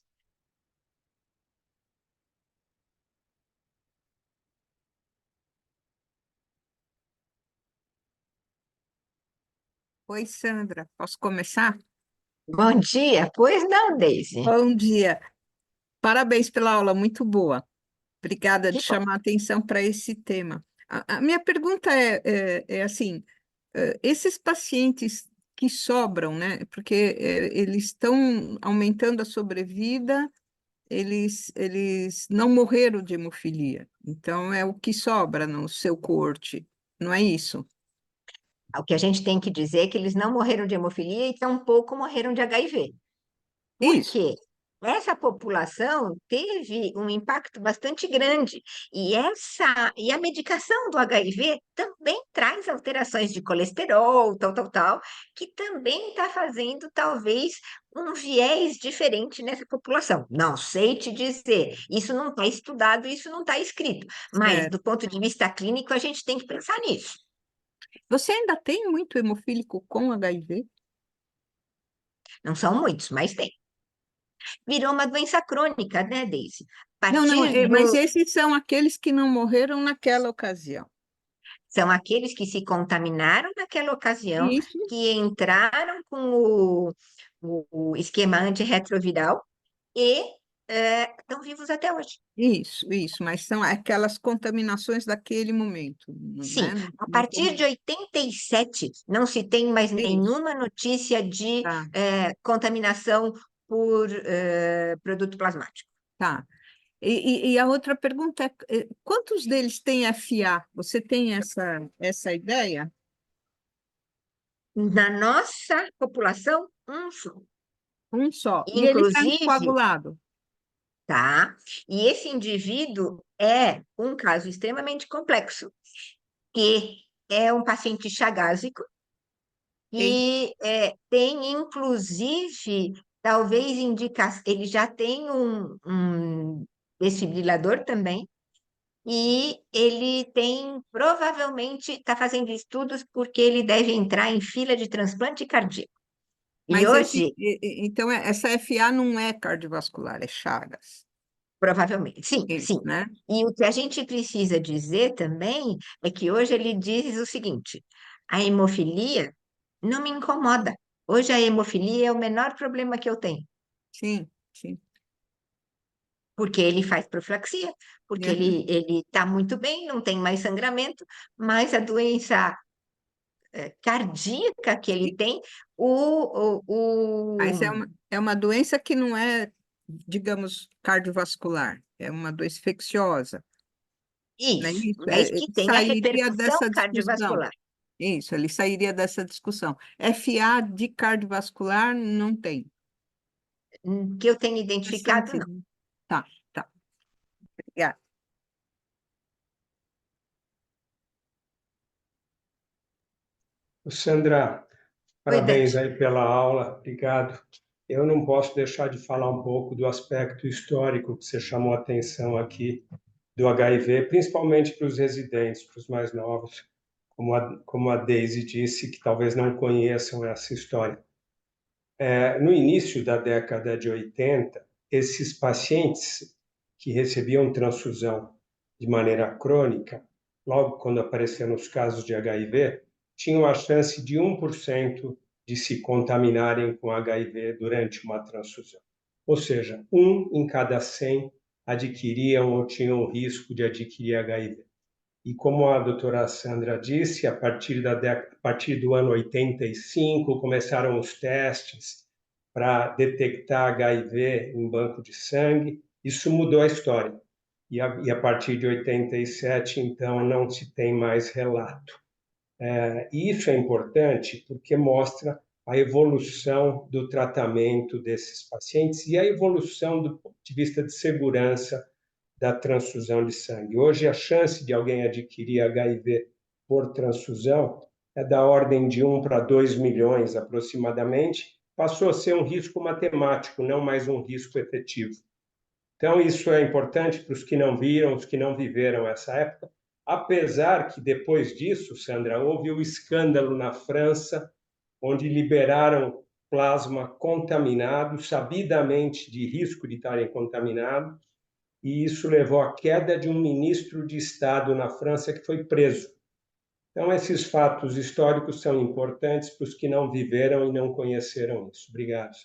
Oi, Sandra, posso começar? Bom dia, pois não, Daisy? Bom dia. Parabéns pela aula, muito boa. Obrigada de Que bom. chamar a atenção para esse tema. A minha pergunta é assim, esses pacientes que sobram, né? Porque eles estão aumentando a sobrevida, eles não morreram de hemofilia. Então, é o que sobra no seu corte, não é isso? O que a gente tem que dizer é que eles não morreram de hemofilia e tampouco morreram de HIV. Por Isso, quê? Essa população teve um impacto bastante grande e a medicação do HIV também traz alterações de colesterol, tal, que também está fazendo talvez um viés diferente nessa população. Não sei te dizer, isso não está estudado, isso não está escrito, mas certo. do ponto de vista clínico a gente tem que pensar nisso. Você ainda tem muito hemofílico com HIV? Não são muitos, mas tem. Virou uma doença crônica, né, Daisy? A Não, não, partir mas do esses são aqueles que não morreram naquela ocasião. São aqueles que se contaminaram naquela ocasião, Isso, que entraram com o esquema antirretroviral e estão vivos até hoje. isso, mas são aquelas contaminações daquele momento, Sim, né? a Não partir tem... de 87 não se tem mais Isso, nenhuma notícia de tá, contaminação por produto plasmático. tá. E a outra pergunta é, quantos deles têm FA? Você tem essa ideia? Na nossa população, um só. Um só. E ele está Inclusive, anticoagulado? tá? E esse indivíduo é um caso extremamente complexo, que é um paciente chagásico Tem. e tem, inclusive, talvez indicar, ele já tem um desfibrilador também, e ele tem, provavelmente, está fazendo estudos porque ele deve entrar em fila de transplante cardíaco. E Mas hoje, então, essa FA não é cardiovascular, é Chagas. provavelmente, sim, Isso, sim. né? E o que a gente precisa dizer também é que hoje ele diz o seguinte: a hemofilia não me incomoda. Hoje a hemofilia é o menor problema que eu tenho, Sim, sim. porque ele faz profilaxia, porque Aham. ele está muito bem, não tem mais sangramento, mas a doença cardíaca que ele tem, Mas é uma doença que não é, digamos, cardiovascular, é uma doença infecciosa, né? isso, Isso, mas ele que tem a sairia repercussão dessa discussão. cardiovascular. Isso, ele sairia dessa discussão. FA de cardiovascular não tem. Que eu tenho Faz identificado, não. sentido. Tá, tá. Obrigada. Sandra, Oi, parabéns Dante. aí pela aula, obrigado. Eu não posso deixar de falar um pouco do aspecto histórico que você chamou a atenção aqui do HIV, principalmente para os residentes, para os mais novos, como a Daisy disse, que talvez não conheçam essa história. No início da década de 80, esses pacientes que recebiam transfusão de maneira crônica, logo quando apareceram os casos de HIV, tinham a chance de 1% de se contaminarem com HIV durante uma transfusão. Ou seja, 1 em cada 100 adquiriam ou tinham o risco de adquirir HIV. E como a doutora Sandra disse, a partir do ano 85 começaram os testes para detectar HIV em banco de sangue, Isso mudou a história. E a partir de 87, então, não se tem mais relato. E isso é importante porque mostra a evolução do tratamento desses pacientes e a evolução do ponto de vista de segurança da transfusão de sangue. Hoje, a chance de alguém adquirir HIV por transfusão é da ordem de 1 para 2 milhões aproximadamente, passou a ser um risco matemático, não mais um risco efetivo. Então, isso é importante para os que não viram, os que não viveram essa época, apesar que depois disso, Sandra, houve o escândalo na França, onde liberaram plasma contaminado, sabidamente de risco de estarem contaminados, e isso levou à queda de um ministro de Estado na França que foi preso. Então, esses fatos históricos são importantes para os que não viveram e não conheceram isso. Obrigado.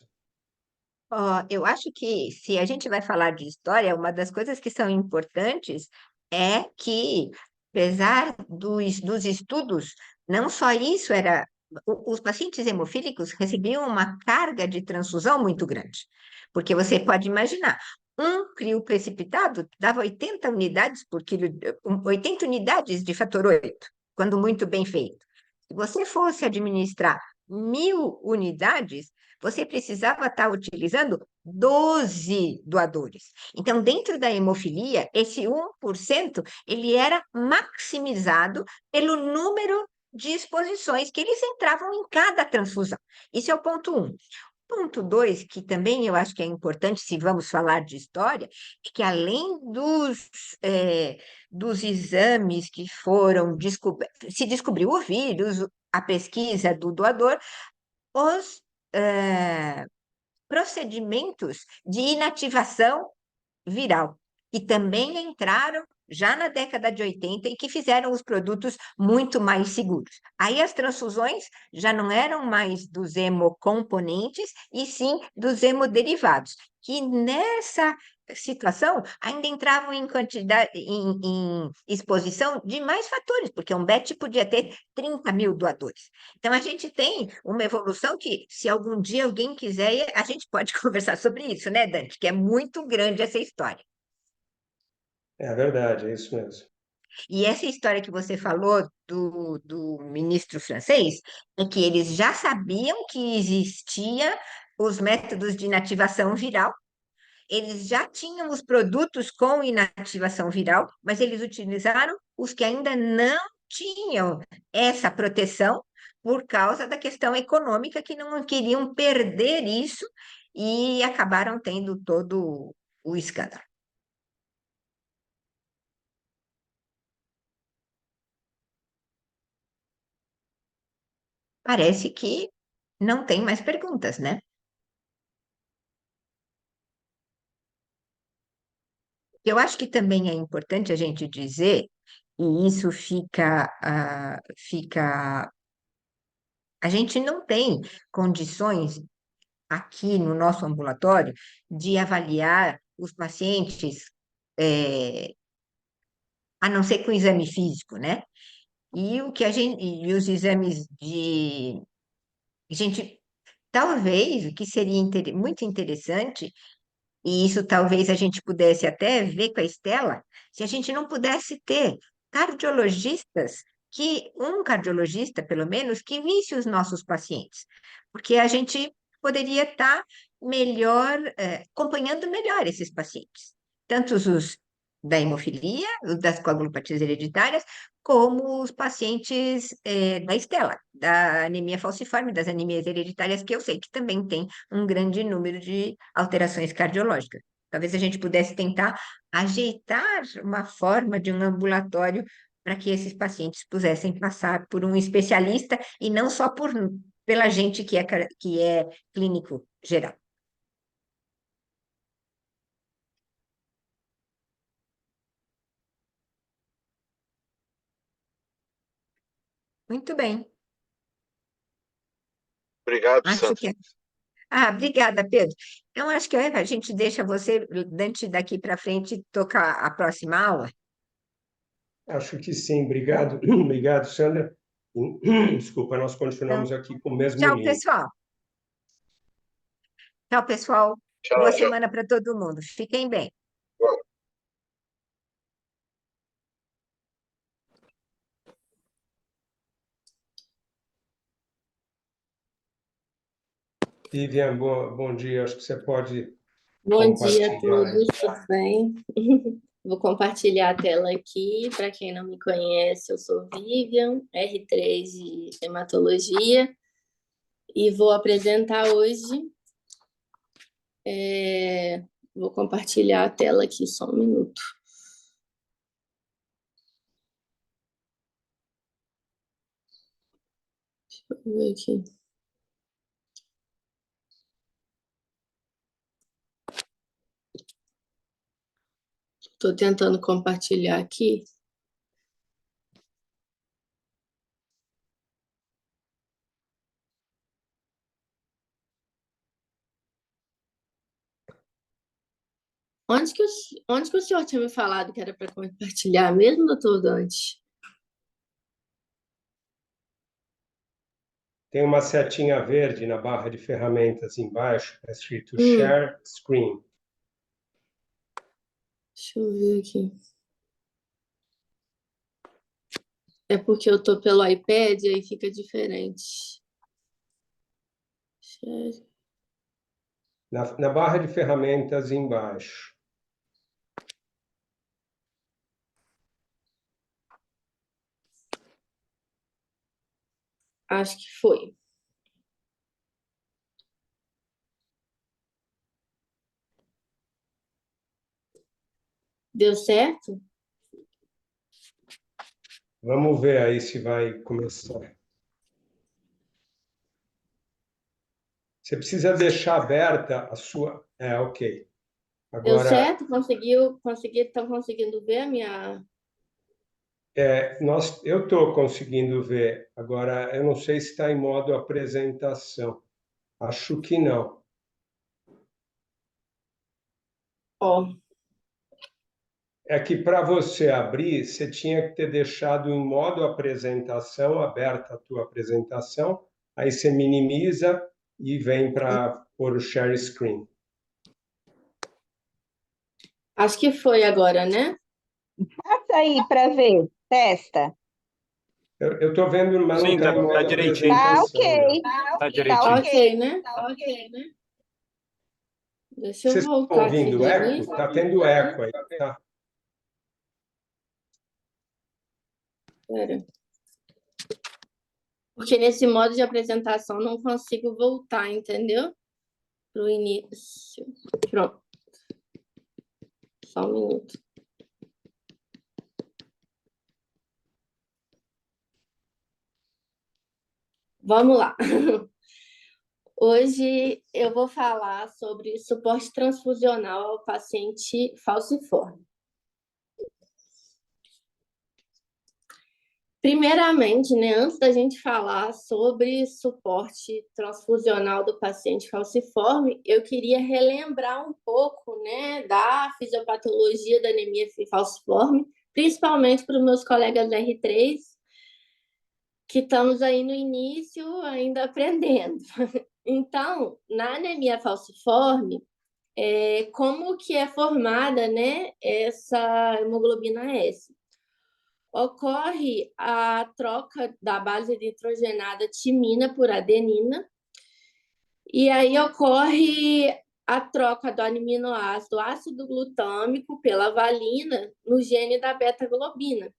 Ó, eu acho que se a gente vai falar de história, uma das coisas que são importantes é que, apesar dos estudos, não só isso era. Os pacientes hemofílicos recebiam uma carga de transfusão muito grande, porque você pode imaginar, um crio precipitado dava 80 unidades por quilo, 80 unidades de fator 8, quando muito bem feito. Se você fosse administrar 1.000 unidades, você precisava estar utilizando 12 doadores. Então, dentro da hemofilia, esse 1% ele era maximizado pelo número de exposições que eles entravam em cada transfusão. Isso é o ponto 1. Ponto 2, que também eu acho que é importante, se vamos falar de história, é que além dos exames que foram descobertos, se descobriu o vírus, a pesquisa do doador, os procedimentos de inativação viral, que também entraram já na década de 80 e que fizeram os produtos muito mais seguros. Aí as transfusões já não eram mais dos hemocomponentes, e sim dos hemoderivados, que nessa situação ainda entravam em quantidade, em exposição de mais fatores, porque um BET podia ter 30.000 doadores. Então, a gente tem uma evolução que, se algum dia alguém quiser, a gente pode conversar sobre isso, né, Dante? Que é muito grande essa história. É verdade, é isso mesmo. E essa história que você falou do ministro francês é que eles já sabiam que existia os métodos de inativação viral, eles já tinham os produtos com inativação viral, mas eles utilizaram os que ainda não tinham essa proteção por causa da questão econômica, que não queriam perder isso e acabaram tendo todo o escândalo. Parece que não tem mais perguntas, né? Eu acho que também é importante a gente dizer, e isso fica. A gente não tem condições aqui no nosso ambulatório de avaliar os pacientes, é, a não ser com exame físico, né? E o que a gente, e os exames de. A gente, talvez, o que seria muito interessante. E isso talvez a gente pudesse até ver com a Estela, se a gente não pudesse ter cardiologistas, um cardiologista, pelo menos, que visse os nossos pacientes, porque a gente poderia estar melhor, acompanhando melhor esses pacientes, tanto os da hemofilia, os das coagulopatias hereditárias, como os pacientes, da Estela, da anemia falciforme, das anemias hereditárias, que eu sei que também tem um grande número de alterações cardiológicas. Talvez a gente pudesse tentar ajeitar uma forma de um ambulatório para que esses pacientes pudessem passar por um especialista e não só pela gente que é clínico geral. Muito bem. Obrigado, Acho Sandra. que obrigada, Pedro. Então, acho que a gente deixa você, Dante, daqui para frente, tocar a próxima aula. Acho que sim. Obrigado, obrigado, Sandra. Desculpa, nós Então, continuamos aqui com o mesmo tchau, link. pessoal. Tchau, pessoal. Boa Tchau, tchau. semana para todo mundo. Fiquem bem. Vivian, bom dia. Acho que você pode Bom dia a compartilhar. todos, tudo bem? Vou compartilhar a tela aqui. Para quem não me conhece, eu sou Vivian, R3 de hematologia, e vou apresentar hoje. Vou compartilhar a tela aqui, só um minuto. Deixa eu ver aqui. Estou tentando compartilhar aqui. Onde que o senhor tinha me falado que era para compartilhar mesmo, doutor Dante? Tem uma setinha verde na barra de ferramentas embaixo, está escrito Share Screen. Deixa eu ver aqui. É porque eu tô pelo iPad, aí fica diferente. Na barra de ferramentas embaixo. Acho que foi. Deu certo? Vamos ver aí se vai começar. Você precisa deixar aberta a sua... ok. Deu Agora, certo? Estão conseguindo ver a minha... eu estou conseguindo ver. Agora, eu não sei se está em modo apresentação. Acho que não. Ó, É que para você abrir, você tinha que ter deixado em modo apresentação, aberta a tua apresentação, aí você minimiza e vem para pôr o share screen. acho que foi agora, né? Passa aí para ver. Testa. Eu estou vendo, mas não Sim, está tá, em modo tá direitinho. Tá apresentação. ok. Tá Tá direitinho. Ok, né? Ok, né? Deixa eu Vocês estão voltar aqui ouvindo no eco? início. Está tendo eco aí, tá? Pera. Porque nesse modo de apresentação não consigo voltar, entendeu? Pro início. Pronto. Só um minuto. Vamos lá. Hoje eu vou falar sobre suporte transfusional ao paciente falciforme. Primeiramente, né, antes da gente falar sobre suporte transfusional do paciente falciforme, eu queria relembrar um pouco, né, da fisiopatologia da anemia falciforme, principalmente para os meus colegas R3, que estamos aí no início ainda aprendendo. Então, na anemia falciforme, como que é formada, né, essa hemoglobina S? Ocorre a troca da base nitrogenada timina por adenina, e aí ocorre a troca do aminoácido ácido glutâmico pela valina no gene da beta-globina.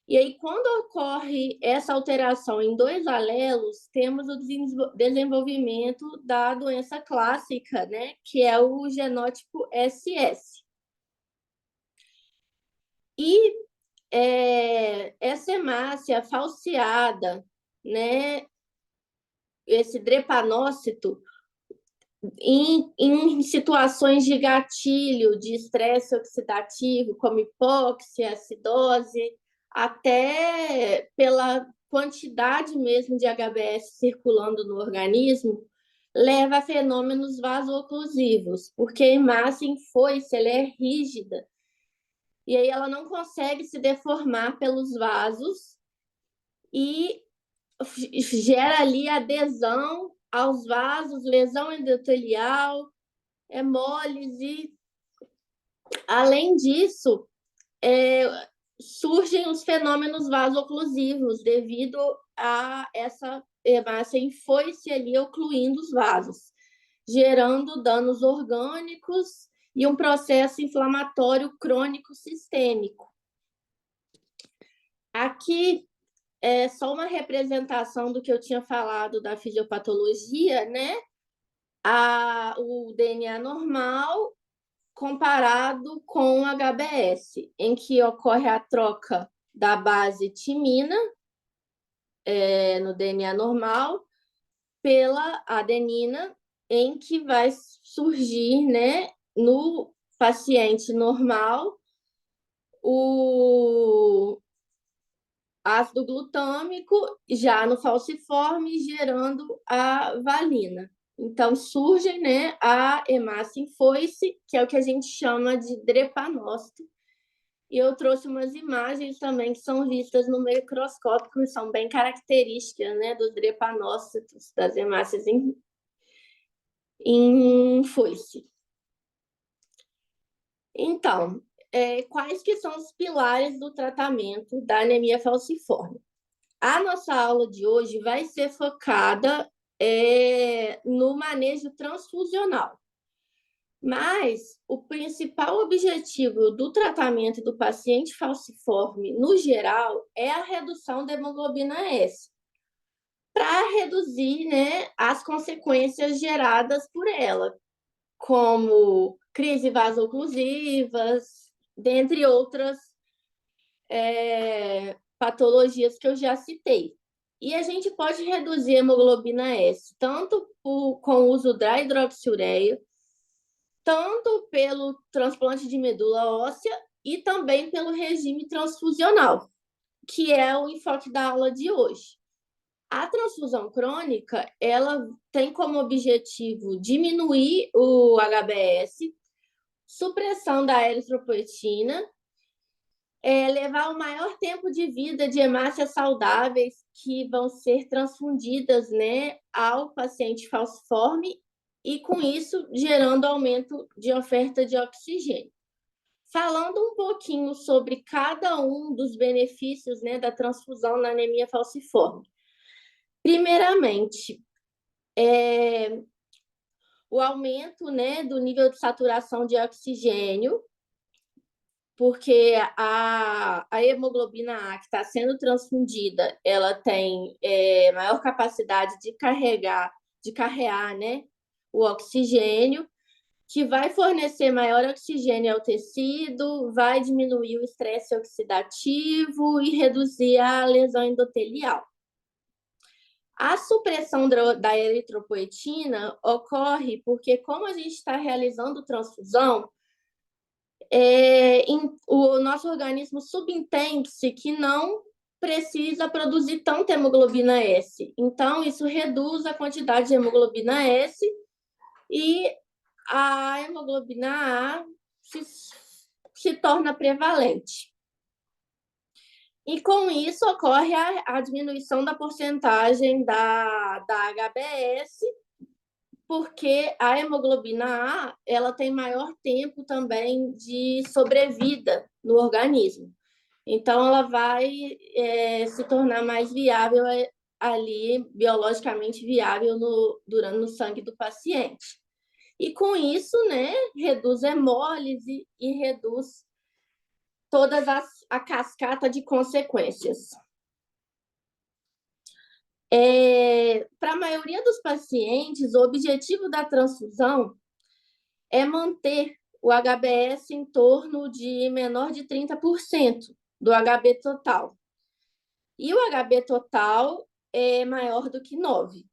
E aí, quando ocorre essa alteração em dois alelos, temos o desenvolvimento da doença clássica, né, que é o genótipo SS. E essa hemácia falseada, né, esse drepanócito, em situações de gatilho, de estresse oxidativo, como hipóxia, acidose, até pela quantidade mesmo de HBS circulando no organismo, leva a fenômenos vaso-oclusivos, porque a hemácia em foice ela é rígida, e aí ela não consegue se deformar pelos vasos e gera ali adesão aos vasos, lesão endotelial, hemólise. Além disso, surgem os fenômenos vasoclusivos devido a essa hemácia em foice ali ocluindo os vasos, gerando danos orgânicos e um processo inflamatório crônico sistêmico. Aqui é só uma representação do que eu tinha falado da fisiopatologia, né? O DNA normal comparado com o HBS, em que ocorre a troca da base timina no DNA normal pela adenina, em que vai surgir, né, no paciente normal o ácido glutâmico, já no falciforme, gerando a valina. Então, surge, né, a hemácia em foice, que é o que a gente chama de drepanócito. E eu trouxe umas imagens também que são vistas no microscópio, que são bem características, né, dos drepanócitos, das hemácias em foice. Então, quais que são os pilares do tratamento da anemia falciforme? A nossa aula de hoje vai ser focada no manejo transfusional. Mas o principal objetivo do tratamento do paciente falciforme, no geral, é a redução da hemoglobina S, para reduzir, né, as consequências geradas por ela, como crises vasoclusivas, dentre outras patologias que eu já citei. E a gente pode reduzir a hemoglobina S tanto com o uso da hidroxiureia, tanto pelo transplante de medula óssea e também pelo regime transfusional, que é o enfoque da aula de hoje. A transfusão crônica, ela tem como objetivo diminuir o HBS, supressão da eritropoetina, levar o maior tempo de vida de hemácias saudáveis que vão ser transfundidas, né, ao paciente falciforme e, com isso, gerando aumento de oferta de oxigênio. Falando um pouquinho sobre cada um dos benefícios, né, da transfusão na anemia falciforme. Primeiramente, o aumento, né, do nível de saturação de oxigênio, porque a hemoglobina A que está sendo transfundida, ela tem maior capacidade de carrear, né, o oxigênio, que vai fornecer maior oxigênio ao tecido, vai diminuir o estresse oxidativo e reduzir a lesão endotelial. A supressão da eritropoetina ocorre porque, como a gente está realizando transfusão, o nosso organismo subentende-se que não precisa produzir tanta hemoglobina S. Então, isso reduz a quantidade de hemoglobina S e a hemoglobina A se torna prevalente. E com isso ocorre a diminuição da porcentagem da HBS, porque a hemoglobina A ela tem maior tempo também de sobrevida no organismo. Então, ela vai se tornar mais viável ali, biologicamente viável no sangue do paciente. E com isso, né, reduz a hemólise e reduz toda a cascata de consequências. Para a maioria dos pacientes, o objetivo da transfusão é manter o HBS em torno de menor de 30% do HB total. E o HB total é maior do que 9.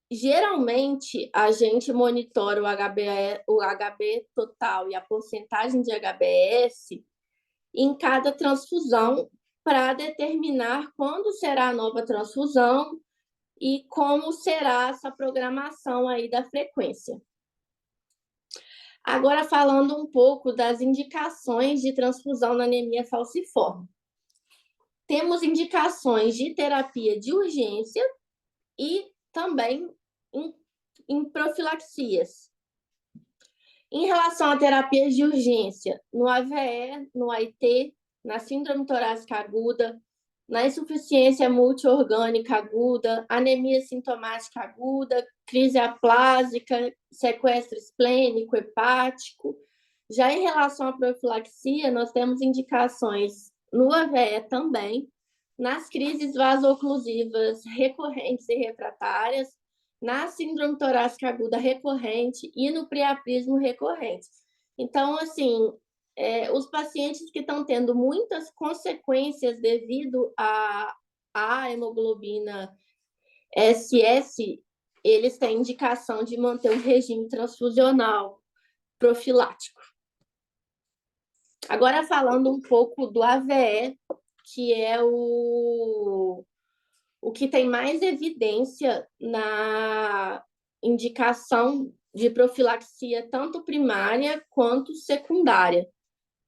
Geralmente, a gente monitora o HB total e a porcentagem de HBS em cada transfusão para determinar quando será a nova transfusão e como será essa programação aí da frequência. Agora, falando um pouco das indicações de transfusão na anemia falciforme. Temos indicações de terapia de urgência e também em profilaxias. Em relação a terapias de urgência, no AVE, no AIT na síndrome torácica aguda, na insuficiência multiorgânica aguda, anemia sintomática aguda, crise aplásica, sequestro esplênico, hepático. Já em relação à profilaxia, nós temos indicações no AVE também, nas crises vaso-oclusivas recorrentes e refratárias, na síndrome torácica aguda recorrente e no priapismo recorrente. Então, assim, os pacientes que estão tendo muitas consequências devido à hemoglobina SS, eles têm indicação de manter um regime transfusional profilático. Agora, falando um pouco do AVE, que é o que tem mais evidência na indicação de profilaxia, tanto primária quanto secundária.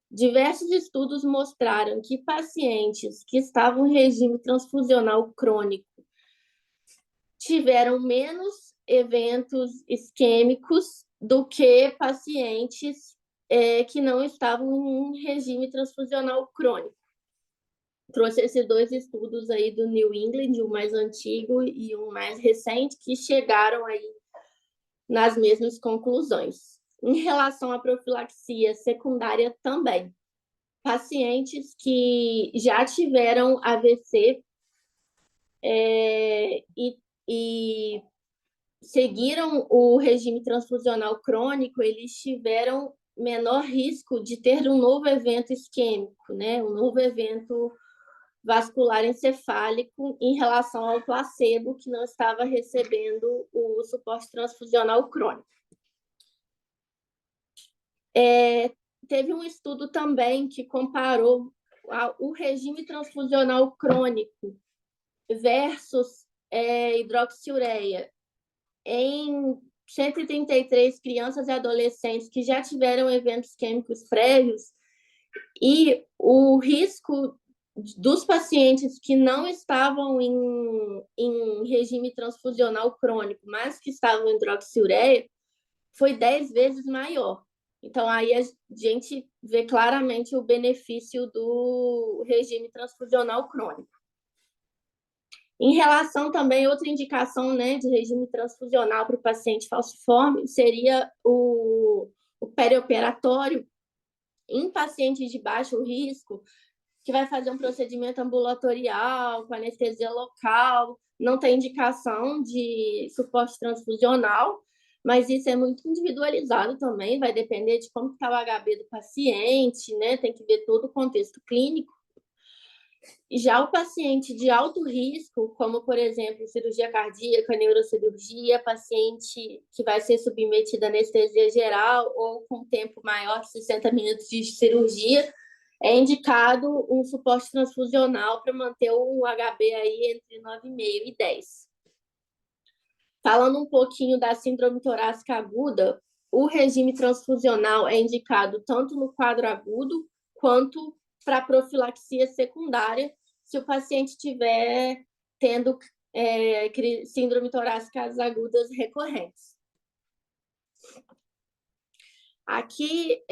Diversos estudos mostraram que pacientes que estavam em regime transfusional crônico tiveram menos eventos isquêmicos do que pacientes que não estavam em regime transfusional crônico. Trouxe esses 2 estudos aí do New England, um mais antigo e um mais recente, que chegaram aí nas mesmas conclusões. Em relação à profilaxia secundária também, pacientes que já tiveram AVC e seguiram o regime transfusional crônico, eles tiveram menor risco de ter um novo evento isquêmico, né? Um novo evento vascular encefálico em relação ao placebo, que não estava recebendo o suporte transfusional crônico. Teve um estudo também que comparou o regime transfusional crônico versus hidroxiureia em 133 crianças e adolescentes que já tiveram eventos químicos prévios, e o risco dos pacientes que não estavam em regime transfusional crônico, mas que estavam em hidroxiureia, foi 10 vezes maior. Então, aí a gente vê claramente o benefício do regime transfusional crônico. Em relação também, outra indicação, né, de regime transfusional para o paciente falciforme seria o perioperatório em pacientes de baixo risco, que vai fazer um procedimento ambulatorial, com anestesia local, não tem indicação de suporte transfusional, mas isso é muito individualizado também, vai depender de como está o HB do paciente, né? Tem que ver todo o contexto clínico. Já o paciente de alto risco, como, por exemplo, cirurgia cardíaca, neurocirurgia, paciente que vai ser submetido à anestesia geral ou com tempo maior de 60 minutos de cirurgia, é indicado um suporte transfusional para manter o HB aí entre 9,5 e 10. Falando um pouquinho da síndrome torácica aguda, o regime transfusional é indicado tanto no quadro agudo quanto para profilaxia secundária, se o paciente estiver tendo síndrome torácica agudas recorrentes. Aqui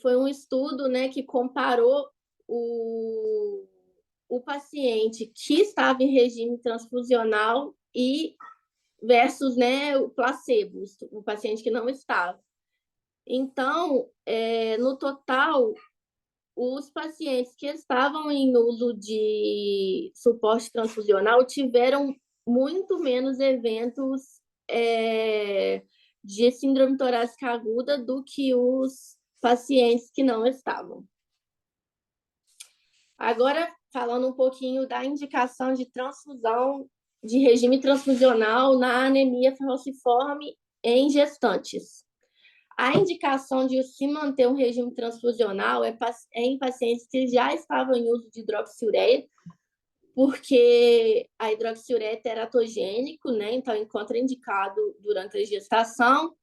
foi um estudo, né, que comparou o paciente que estava em regime transfusional versus, né, o placebo, o paciente que não estava. Então, no total, os pacientes que estavam em uso de suporte transfusional tiveram muito menos eventos de síndrome torácica aguda do que os pacientes que não estavam. Agora, falando um pouquinho da indicação de transfusão de regime transfusional na anemia falciforme em gestantes. A indicação de se manter um regime transfusional é em pacientes que já estavam em uso de hidroxiureia, porque a hidroxiureia é teratogênico, né? Então é contraindicado durante a gestação.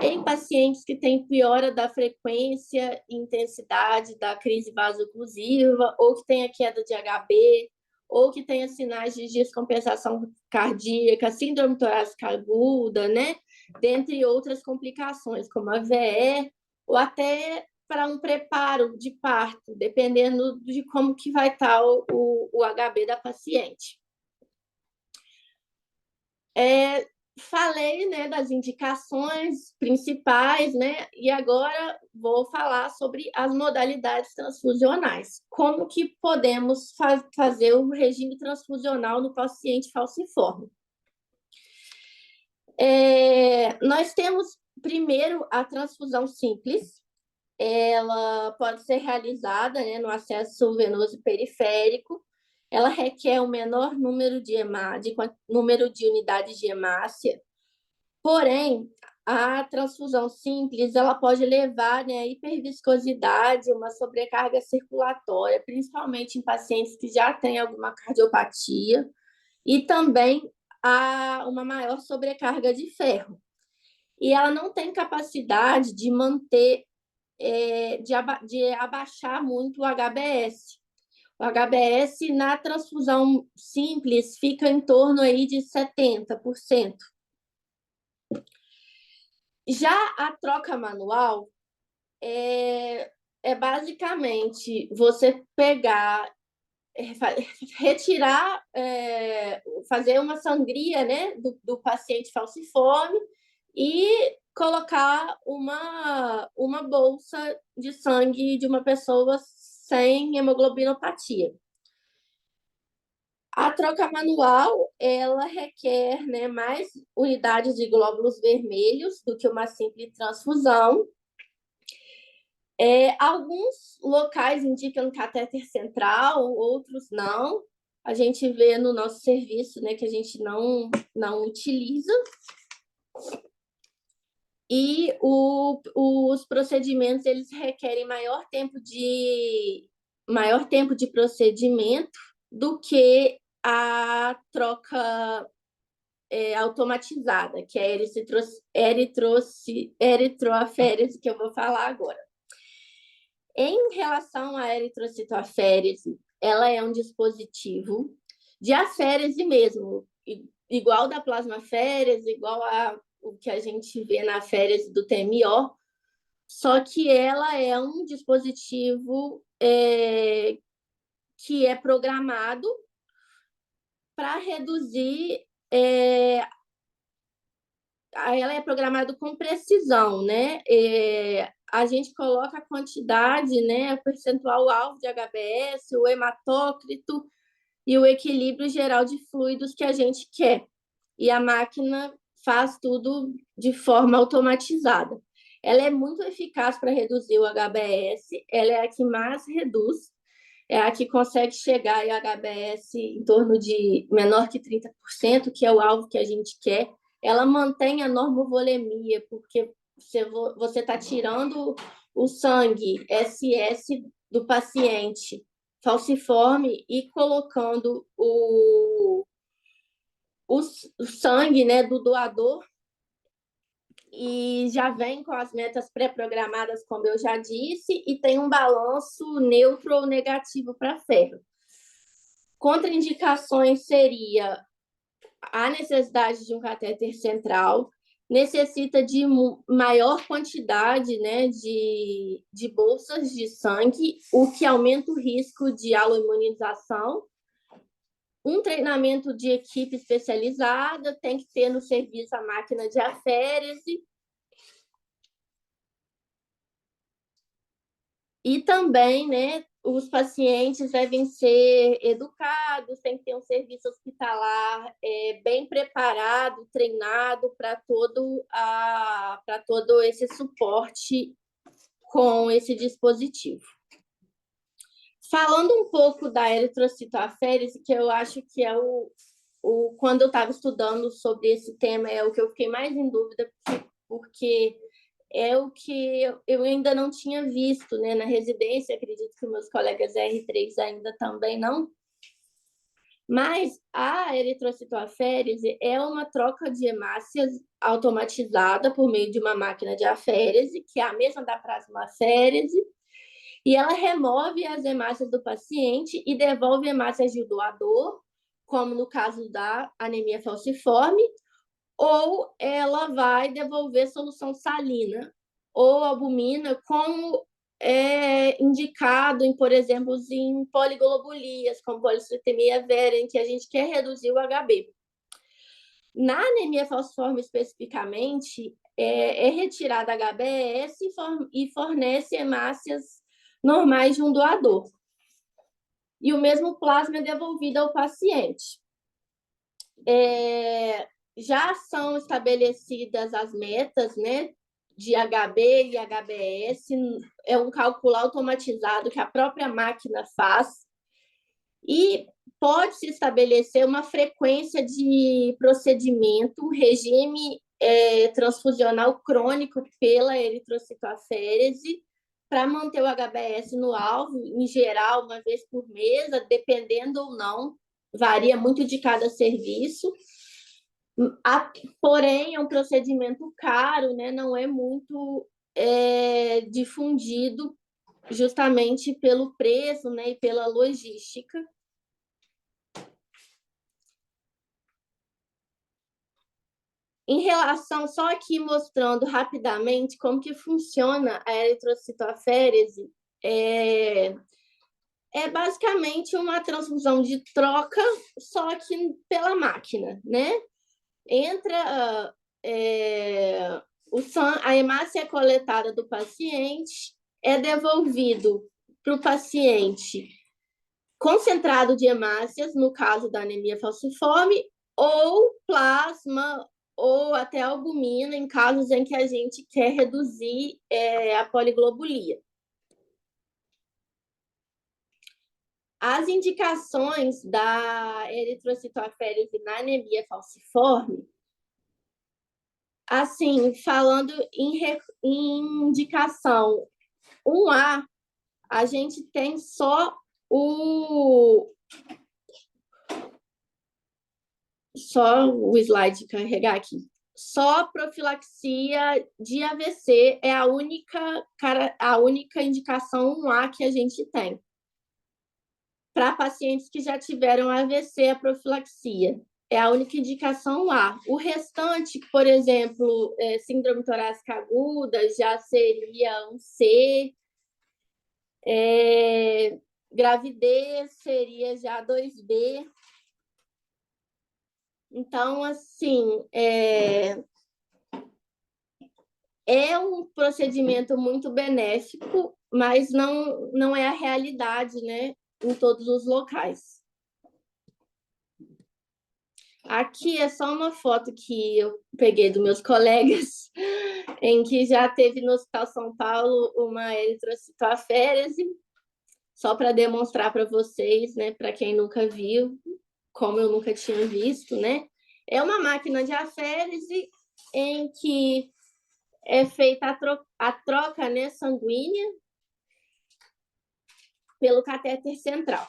Em pacientes que têm piora da frequência e intensidade da crise vaso-oclusiva, ou que tenha queda de HB, ou que tenha sinais de descompensação cardíaca, síndrome torácica aguda, né? Dentre outras complicações, como a VE, ou até para um preparo de parto, dependendo de como que vai estar o HB da paciente. Falei, né, das indicações principais, né, e agora vou falar sobre as modalidades transfusionais. Como que podemos fazer o regime transfusional no paciente falciforme? Nós temos, primeiro, a transfusão simples. Ela pode ser realizada, né, no acesso venoso periférico. Ela requer um menor número de número de unidades de hemácia. Porém, a transfusão simples ela pode levar, né, a hiperviscosidade, uma sobrecarga circulatória, principalmente em pacientes que já têm alguma cardiopatia, e também a uma maior sobrecarga de ferro. E ela não tem capacidade de manter, de abaixar muito o HBS. O HBS na transfusão simples fica em torno aí de 70%. Já a troca manual é basicamente você pegar, retirar, fazer uma sangria, né, do paciente falciforme e colocar uma bolsa de sangue de uma pessoa sem hemoglobinopatia. A troca manual, ela requer, né, mais unidades de glóbulos vermelhos do que uma simples transfusão. Alguns locais indicam catéter central, outros não. A gente vê no nosso serviço, né, que a gente não utiliza. E os procedimentos, eles requerem maior tempo de procedimento do que a troca automatizada, que é a eritroaférese, que eu vou falar agora. Em relação à eritrocitoaférese, ela é um dispositivo de aférese mesmo, igual da plasmaférese, igual o que a gente vê na aférese do TMO, só que ela é um dispositivo que é programado para reduzir, ela é programada com precisão, né? A gente coloca a quantidade, né, o percentual alvo de HBS, o hematócrito e o equilíbrio geral de fluidos que a gente quer. E a máquina faz tudo de forma automatizada. Ela é muito eficaz para reduzir o HBS, ela é a que mais reduz, é a que consegue chegar em HBS em torno de menor que 30%, que é o alvo que a gente quer. Ela mantém a normovolemia, porque você está tirando o sangue SS do paciente falciforme e colocando o sangue, né, do doador, e já vem com as metas pré-programadas, como eu já disse, e tem um balanço neutro ou negativo para ferro. Contraindicações seria a necessidade de um catéter central, necessita de maior quantidade, né, de bolsas de sangue, o que aumenta o risco de aloimunização. Um treinamento de equipe especializada, tem que ter no serviço a máquina de aférese. E também, né, os pacientes devem ser educados, tem que ter um serviço hospitalar bem preparado, treinado para todo esse suporte com esse dispositivo. Falando um pouco da eritrocitoaférese, que eu acho que é quando eu estava estudando sobre esse tema, é o que eu fiquei mais em dúvida, porque é o que eu ainda não tinha visto, né, na residência, acredito que meus colegas R3 ainda também não. Mas a eritrocitoaférese é uma troca de hemácias automatizada por meio de uma máquina de aférese, que é a mesma da plasmaférese, e ela remove as hemácias do paciente e devolve hemácias do doador, como no caso da anemia falciforme, ou ela vai devolver solução salina ou albumina, como é indicado, por exemplo, em poliglobulías, como policitemia vera, em que a gente quer reduzir o HB. Na anemia falciforme, especificamente, é retirada HBS e fornece hemácias normais de um doador. E o mesmo plasma é devolvido ao paciente. Já são estabelecidas as metas, né, de HB e HBS, é um cálculo automatizado que a própria máquina faz, e pode-se estabelecer uma frequência de procedimento, regime transfusional crônico pela eritrocitoaférese, para manter o HBS no alvo, em geral, uma vez por mês, dependendo ou não, varia muito de cada serviço. Porém, é um procedimento caro, né? Não é muito difundido, justamente pelo preço, né? E pela logística. Em relação, só aqui mostrando rapidamente como que funciona a eritrocitoaférese, é basicamente uma transfusão de troca, só que pela máquina, né? Entra a hemácia coletada do paciente, é devolvido para o paciente concentrado de hemácias, no caso da anemia falciforme, ou plasma, ou até albumina, em casos em que a gente quer reduzir a poliglobulia. As indicações da eritrocitoaférese na anemia falciforme, assim, falando em indicação 1A, a gente tem só o slide carregar aqui. Só profilaxia de AVC é a única indicação 1A que a gente tem para pacientes que já tiveram AVC, a profilaxia. É a única indicação A. O restante, por exemplo, síndrome torácica aguda, já seria um C. Gravidez seria já 2B. Então, assim, é um procedimento muito benéfico, mas não é a realidade, né, em todos os locais. Aqui é só uma foto que eu peguei dos meus colegas, em que já teve no Hospital São Paulo uma eritrocitoaférese, só para demonstrar para vocês, né, para quem nunca viu, como eu nunca tinha visto, né? É uma máquina de aférese em que é feita a troca, né, sanguínea pelo catéter central.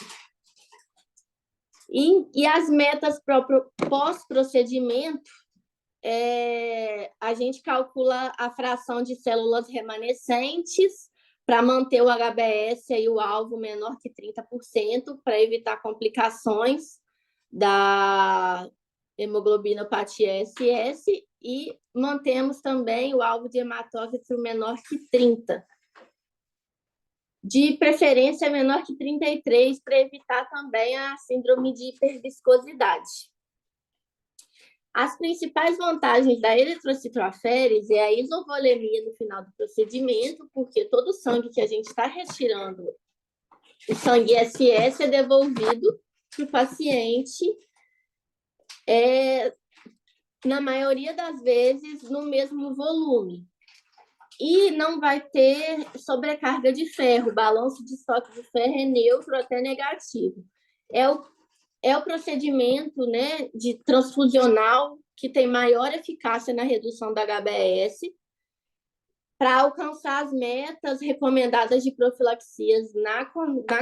E as metas pós-procedimento, a gente calcula a fração de células remanescentes para manter o HBS e o alvo menor que 30%, para evitar complicações da hemoglobinopatia SS, e mantemos também o alvo de hematócrito menor que 30%. De preferência menor que 33, para evitar também a síndrome de hiperviscosidade. As principais vantagens da eritrocitoaférese é a isovolemia no final do procedimento, porque todo o sangue que a gente está retirando, o sangue SS, é devolvido para o paciente, na maioria das vezes, no mesmo volume. E não vai ter sobrecarga de ferro, o balanço de estoque de ferro é neutro até negativo. É o procedimento, né, de transfusional que tem maior eficácia na redução da HBS para alcançar as metas recomendadas de profilaxias na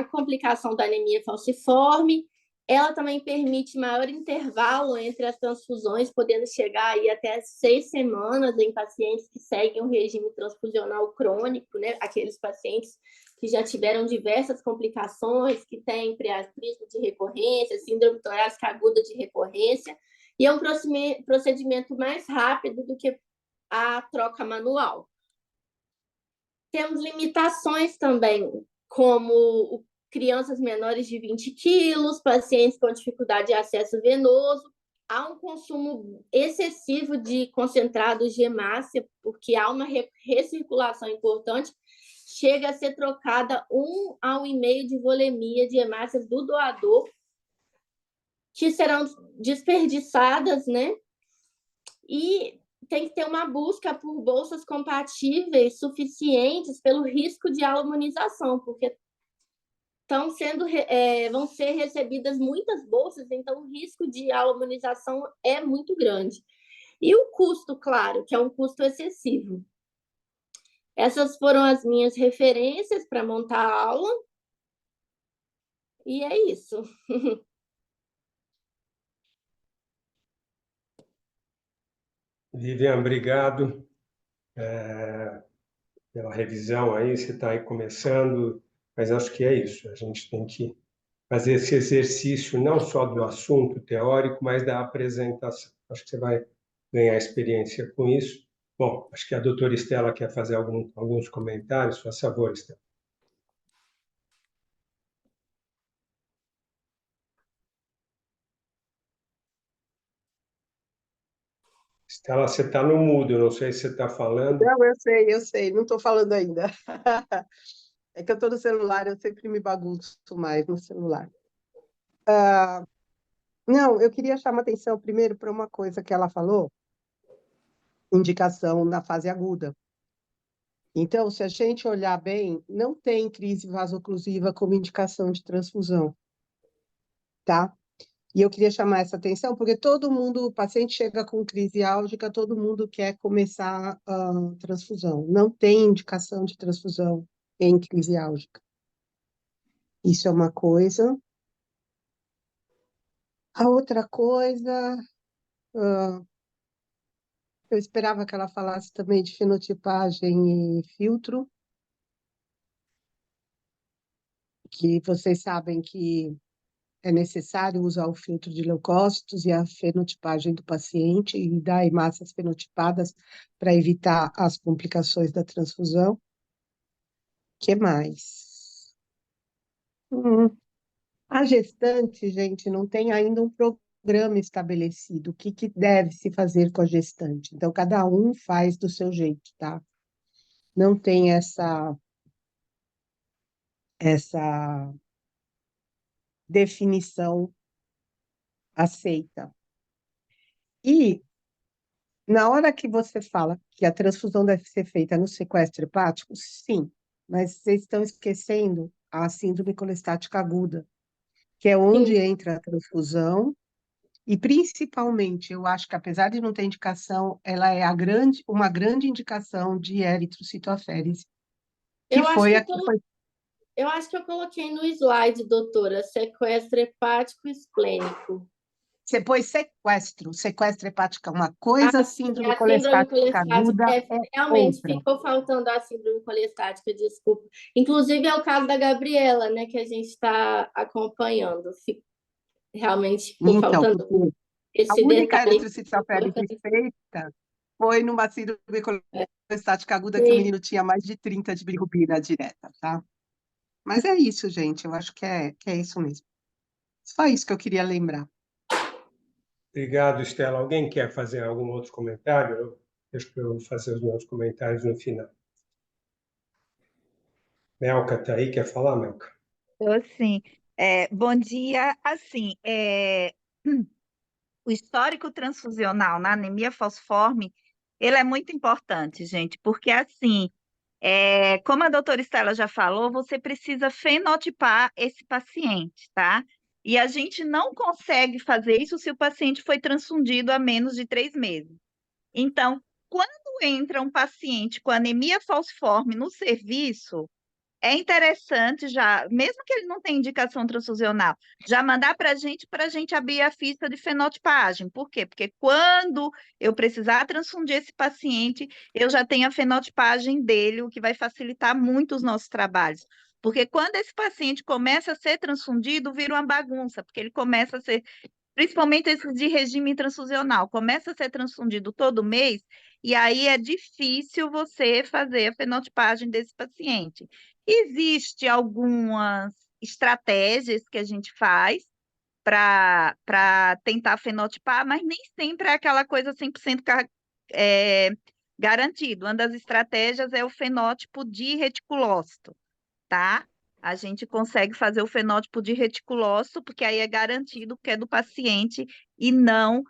complicação da anemia falciforme. Ela também permite maior intervalo entre as transfusões, podendo chegar aí até 6 semanas em pacientes que seguem um regime transfusional crônico, né? Aqueles pacientes que já tiveram diversas complicações, que têm priapismo de recorrência, síndrome torácica aguda de recorrência, e é um procedimento mais rápido do que a troca manual. Temos limitações também, como crianças menores de 20 quilos, pacientes com dificuldade de acesso venoso. Há um consumo excessivo de concentrados de hemácia, porque há uma recirculação importante. Chega a ser trocada 1 a 1,5 de volemia de hemácias do doador, que serão desperdiçadas, né? E tem que ter uma busca por bolsas compatíveis suficientes pelo risco de aluminização, porque vão ser recebidas muitas bolsas, então o risco de aluminização é muito grande. E o custo, claro, que é um custo excessivo. Essas foram as minhas referências para montar a aula. E é isso. Vivian, obrigado pela revisão aí, você está aí começando, mas acho que é isso, a gente tem que fazer esse exercício não só do assunto teórico, mas da apresentação. Acho que você vai ganhar experiência com isso. Bom, acho que a doutora Estela quer fazer alguns comentários. Por favor, Estela. Estela, você está no mudo, não sei se você está falando. Não, eu sei, não estou falando ainda. É que eu estou no celular, eu sempre me bagunço mais no celular. Não, eu queria chamar atenção primeiro para uma coisa que ela falou, indicação na fase aguda. Então, se a gente olhar bem, não tem crise vasoclusiva como indicação de transfusão, tá? E eu queria chamar essa atenção porque todo mundo, o paciente chega com crise álgica, todo mundo quer começar a transfusão. Não tem indicação de transfusão em crise álgica. Isso é uma coisa. A outra coisa, eu esperava que ela falasse também de fenotipagem e filtro, que vocês sabem que é necessário usar o filtro de leucócitos e a fenotipagem do paciente e dar hemácias fenotipadas para evitar as complicações da transfusão. O que mais? A gestante, gente, não tem ainda um programa estabelecido. O que deve se fazer com a gestante? Então, cada um faz do seu jeito, tá? Não tem essa definição aceita. E na hora que você fala que a transfusão deve ser feita no sequestro hepático, sim, mas vocês estão esquecendo a síndrome colestática aguda, que é onde entra a transfusão, e principalmente, eu acho que apesar de não ter indicação, ela é uma grande indicação de eritrocitoaférese, que foi a que foi. Eu acho que eu coloquei no slide, doutora, sequestro hepático esplênico. Você pôs sequestro hepático é uma coisa, síndrome a síndrome colestática aguda realmente outra. ficou faltando a síndrome colestática, desculpa. Inclusive é o caso da Gabriela, né, que a gente está acompanhando. Realmente ficou Então, faltando porque a esse única detalhe. eritrocitoaférese feita foi numa síndrome colestática aguda que o menino tinha mais de 30 de bilirrubina direta, tá? Mas é isso, gente, eu acho que é isso mesmo. Só isso que eu queria lembrar. Obrigado, Estela. Alguém quer fazer algum outro comentário? Deixa eu fazer os meus comentários no final. Melka está aí, quer falar, Melka? Eu, sim. Bom dia. Assim, o histórico transfusional na anemia falciforme, ele é muito importante, gente, porque assim, como a doutora Estela já falou, você precisa fenotipar esse paciente, tá? E a gente não consegue fazer isso se o paciente foi transfundido há menos de 3 meses. Então, quando entra um paciente com anemia falciforme no serviço, é interessante já, mesmo que ele não tenha indicação transfusional, já mandar para a gente abrir a ficha de fenotipagem. Por quê? Porque quando eu precisar transfundir esse paciente, eu já tenho a fenotipagem dele, o que vai facilitar muito os nossos trabalhos. Porque quando esse paciente começa a ser transfundido, vira uma bagunça, porque ele começa a ser, principalmente esses de regime transfusional, começa a ser transfundido todo mês, e aí é difícil você fazer a fenotipagem desse paciente. Existe algumas estratégias que a gente faz para tentar fenotipar, mas nem sempre é aquela coisa 100% garantido. Uma das estratégias é o fenótipo de reticulócito, tá? A gente consegue fazer o fenótipo de reticulócito, porque aí é garantido que é do paciente e não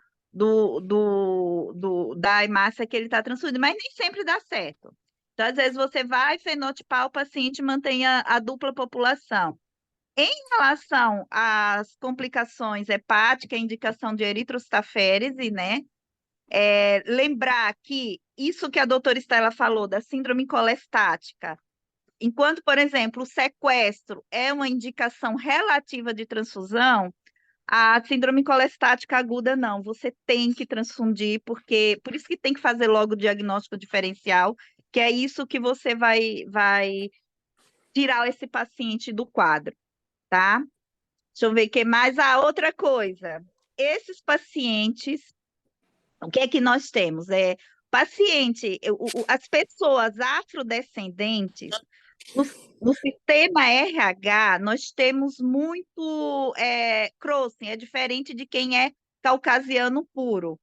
da hemácia que ele está transfundindo, mas nem sempre dá certo. Então, às vezes, você vai fenotipar o paciente e mantém a dupla população. Em relação às complicações hepáticas, indicação de eritrocitaférese, né? Lembrar que isso que a doutora Estela falou da síndrome colestática, enquanto, por exemplo, o sequestro é uma indicação relativa de transfusão, a síndrome colestática aguda não. Você tem que transfundir, por isso que tem que fazer logo o diagnóstico diferencial, que é isso que você vai tirar esse paciente do quadro, tá? Deixa eu ver o que mais. Outra coisa. Esses pacientes, o que é que nós temos? As pessoas afrodescendentes, no sistema RH, nós temos muito crossing, é diferente de quem é caucasiano puro,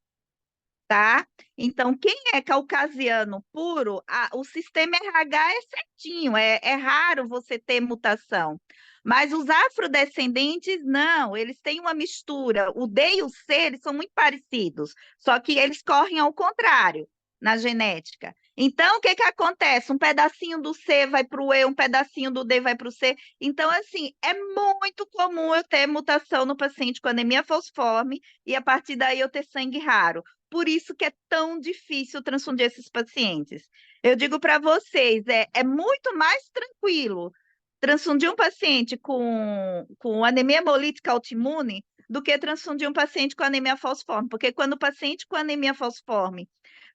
tá? Então, quem é caucasiano puro, o sistema RH é certinho, é raro você ter mutação. Mas os afrodescendentes, não, eles têm uma mistura. O D e o C, eles são muito parecidos, só que eles correm ao contrário na genética. Então, o que que acontece? Um pedacinho do C vai para o E, um pedacinho do D vai para o C. Então, assim, é muito comum eu ter mutação no paciente com anemia falciforme e, a partir daí, eu ter sangue raro. Por isso que é tão difícil transfundir esses pacientes. Eu digo para vocês, é muito mais tranquilo transfundir um paciente com anemia hemolítica autoimune do que transfundir um paciente com anemia falciforme, porque quando o paciente com anemia falciforme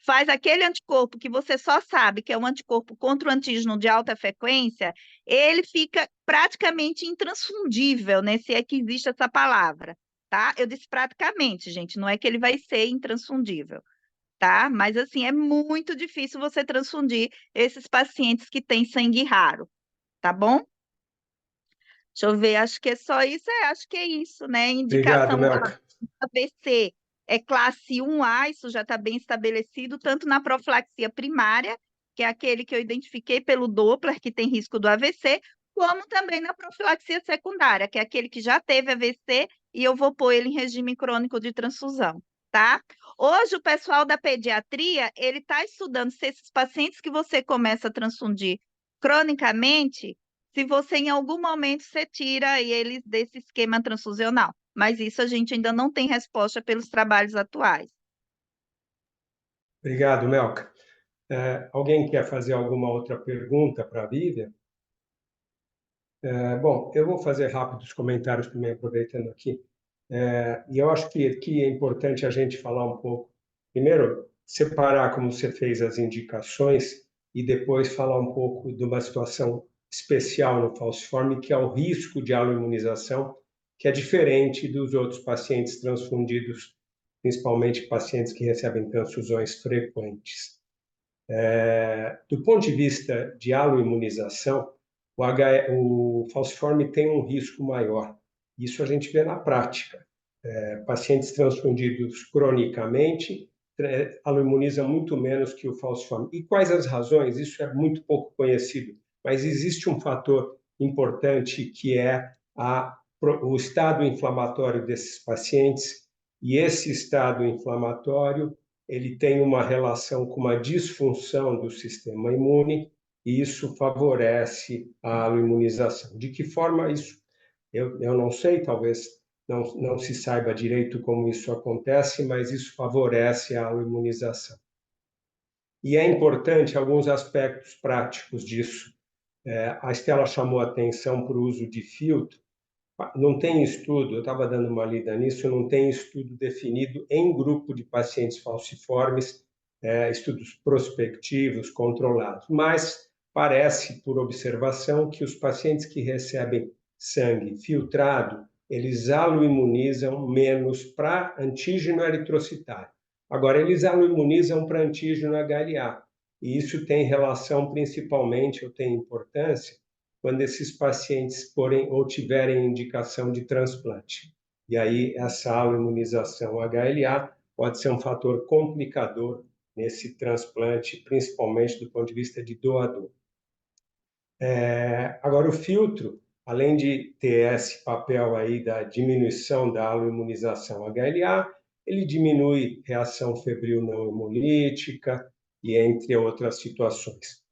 faz aquele anticorpo que você só sabe que é um anticorpo contra o antígeno de alta frequência, ele fica praticamente intransfundível, né, se é que existe essa palavra, tá? Eu disse praticamente, gente, não é que ele vai ser intransfundível, tá? Mas, assim, é muito difícil você transfundir esses pacientes que têm sangue raro, tá bom? Deixa eu ver, acho que é só isso, acho que é isso, né? Obrigado, Indicação Melka. AVC é classe 1A, isso já está bem estabelecido, tanto na profilaxia primária, que é aquele que eu identifiquei pelo Doppler, que tem risco do AVC, como também na profilaxia secundária, que é aquele que já teve AVC e eu vou pôr ele em regime crônico de transfusão, tá? Hoje, o pessoal da pediatria, ele está estudando se esses pacientes que você começa a transfundir cronicamente, se você em algum momento você tira eles desse esquema transfusional. Mas isso a gente ainda não tem resposta pelos trabalhos atuais. Obrigado, Melka. Alguém quer fazer alguma outra pergunta para a Vivian? Bom, eu vou fazer rápidos comentários também, aproveitando aqui. E eu acho que aqui é importante a gente falar um pouco. Primeiro, separar como você fez as indicações e depois falar um pouco de uma situação especial no falciforme, que é o risco de aloimunização, que é diferente dos outros pacientes transfundidos, principalmente pacientes que recebem transfusões frequentes. Do ponto de vista de aloimunização, o falciforme tem um risco maior. Isso a gente vê na prática. Pacientes transfundidos cronicamente aloimunizam muito menos que o falciforme. E quais as razões? Isso é muito pouco conhecido, mas existe um fator importante que é o estado inflamatório desses pacientes, e esse estado inflamatório ele tem uma relação com uma disfunção do sistema imune, e isso favorece a aloimunização. De que forma isso? Eu não sei, talvez não se saiba direito como isso acontece, mas isso favorece a aloimunização. E é importante alguns aspectos práticos disso. A Estela chamou a atenção para o uso de filtro. Não tem estudo, eu estava dando uma lida nisso, não tem estudo definido em grupo de pacientes falciformes, estudos prospectivos, controlados, mas parece, por observação, que os pacientes que recebem sangue filtrado, eles aloimunizam menos para antígeno eritrocitário. Agora, eles aloimunizam para antígeno HLA, e isso tem relação principalmente, ou tem importância, quando esses pacientes forem ou tiverem indicação de transplante. E aí, essa aloimunização HLA pode ser um fator complicador nesse transplante, principalmente do ponto de vista de doador. Agora, o filtro, além de ter esse papel aí da diminuição da aloimunização HLA, ele diminui reação febril não hemolítica e entre outras situações.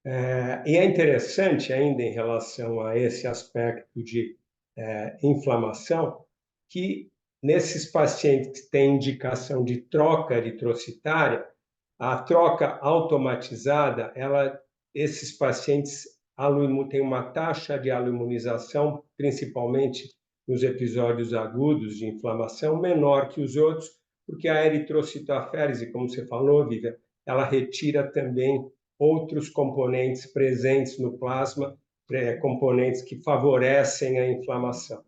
E é interessante ainda em relação a esse aspecto de inflamação, que nesses pacientes que têm indicação de troca eritrocitária, a troca automatizada, esses pacientes têm uma taxa de aloimunização, principalmente nos episódios agudos de inflamação, menor que os outros, porque a eritrocitoaférese, como você falou, Vivian, ela retira também outros componentes presentes no plasma, componentes que favorecem a inflamação.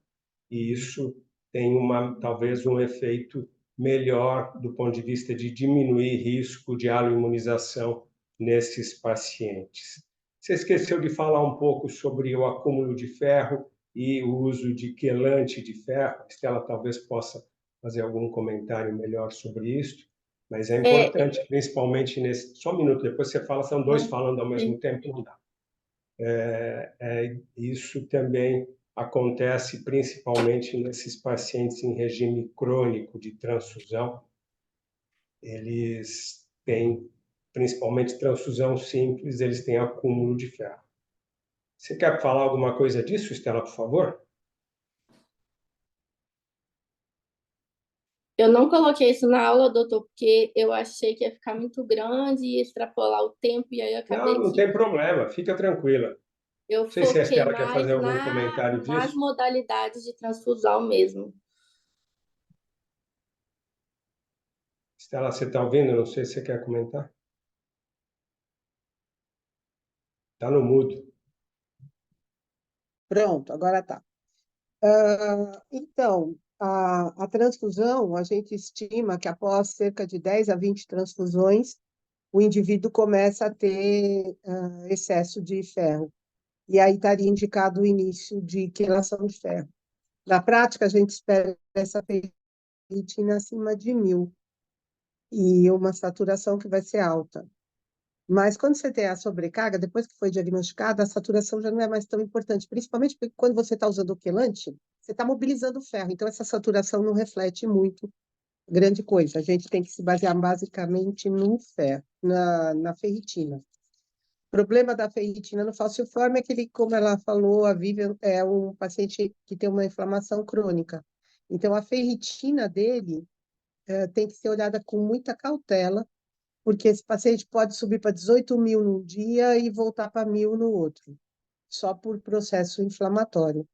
E isso tem talvez um efeito melhor do ponto de vista de diminuir risco de aloimunização nesses pacientes. Você esqueceu de falar um pouco sobre o acúmulo de ferro e o uso de quelante de ferro. Estela talvez possa fazer algum comentário melhor sobre isso, mas é importante, principalmente nesse... Só um minuto, depois você fala, são dois falando ao mesmo tempo, não dá. Isso também acontece principalmente nesses pacientes em regime crônico de transfusão. Eles têm, principalmente transfusão simples, eles têm acúmulo de ferro. Você quer falar alguma coisa disso, Estela, por favor? Eu não coloquei isso na aula, doutor, porque eu achei que ia ficar muito grande e extrapolar o tempo, e aí eu acabei Não tem problema, fica tranquila. eu Não sei se a foquei Estela quer fazer mais algum comentário nas disso. modalidades de transfusão mesmo. Estela, você está ouvindo? Não sei se você quer comentar. Está no mudo. Pronto, agora tá. Então, a transfusão, a gente estima que após cerca de 10 a 20 transfusões, o indivíduo começa a ter excesso de ferro. E aí estaria indicado o início de quelação de ferro. Na prática, a gente espera essa ferritina acima de 1000 e uma saturação que vai ser alta. Mas quando você tem a sobrecarga, depois que foi diagnosticada, a saturação já não é mais tão importante, principalmente porque quando você está usando o quelante, você está mobilizando o ferro, então essa saturação não reflete muito grande coisa. A gente tem que se basear basicamente no ferro, na ferritina. O problema da ferritina no falciforme é que ele, como ela falou, a Vivian é um paciente que tem uma inflamação crônica. Então, a ferritina dele tem que ser olhada com muita cautela, porque esse paciente pode subir para 18.000 num dia e voltar para 1.000 no outro, só por processo inflamatório.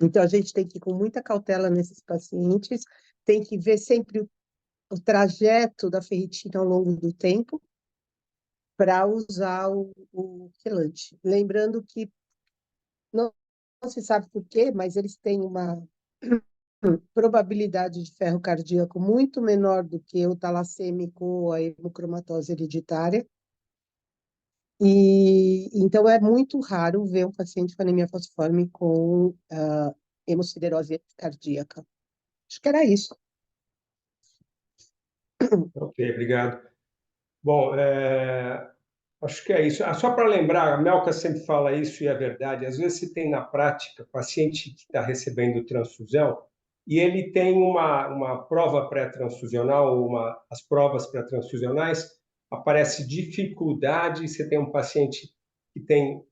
Então, a gente tem que ir com muita cautela nesses pacientes, tem que ver sempre o trajeto da ferritina ao longo do tempo para usar o quelante. Lembrando que não se sabe por quê, mas eles têm uma probabilidade de ferro cardíaco muito menor do que o talassêmico ou a hemocromatose hereditária. E então é muito raro ver um paciente com anemia falciforme com hemociderose cardíaca. Acho que era isso. Ok, obrigado. Bom, acho que é isso. Só para lembrar, a Melka sempre fala isso e é verdade. Às vezes você tem na prática paciente que está recebendo transfusão e ele tem uma prova pré-transfusional, as provas pré-transfusionais, aparece dificuldade, você tem um paciente que tem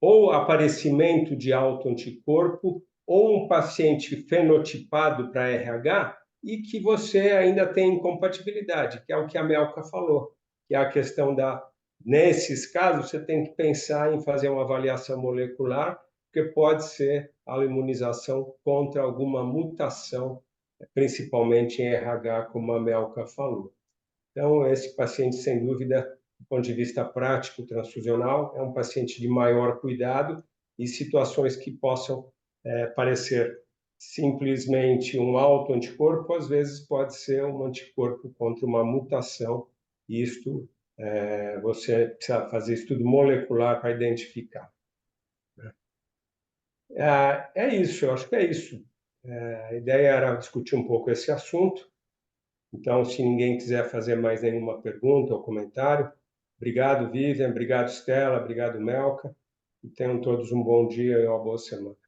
ou aparecimento de autoanticorpo ou um paciente fenotipado para RH e que você ainda tem incompatibilidade, que é o que a Melka falou, que é a questão nesses casos, você tem que pensar em fazer uma avaliação molecular, porque pode ser a imunização contra alguma mutação, principalmente em RH, como a Melka falou. Então, esse paciente, sem dúvida, do ponto de vista prático transfusional, é um paciente de maior cuidado e situações que possam parecer simplesmente um autoanticorpo, às vezes pode ser um anticorpo contra uma mutação, e isto você precisa fazer estudo molecular para identificar. É isso, eu acho que é isso. A ideia era discutir um pouco esse assunto. Então, se ninguém quiser fazer mais nenhuma pergunta ou comentário, obrigado, Vivian, obrigado, Stella, obrigado, Melka, e tenham todos um bom dia e uma boa semana.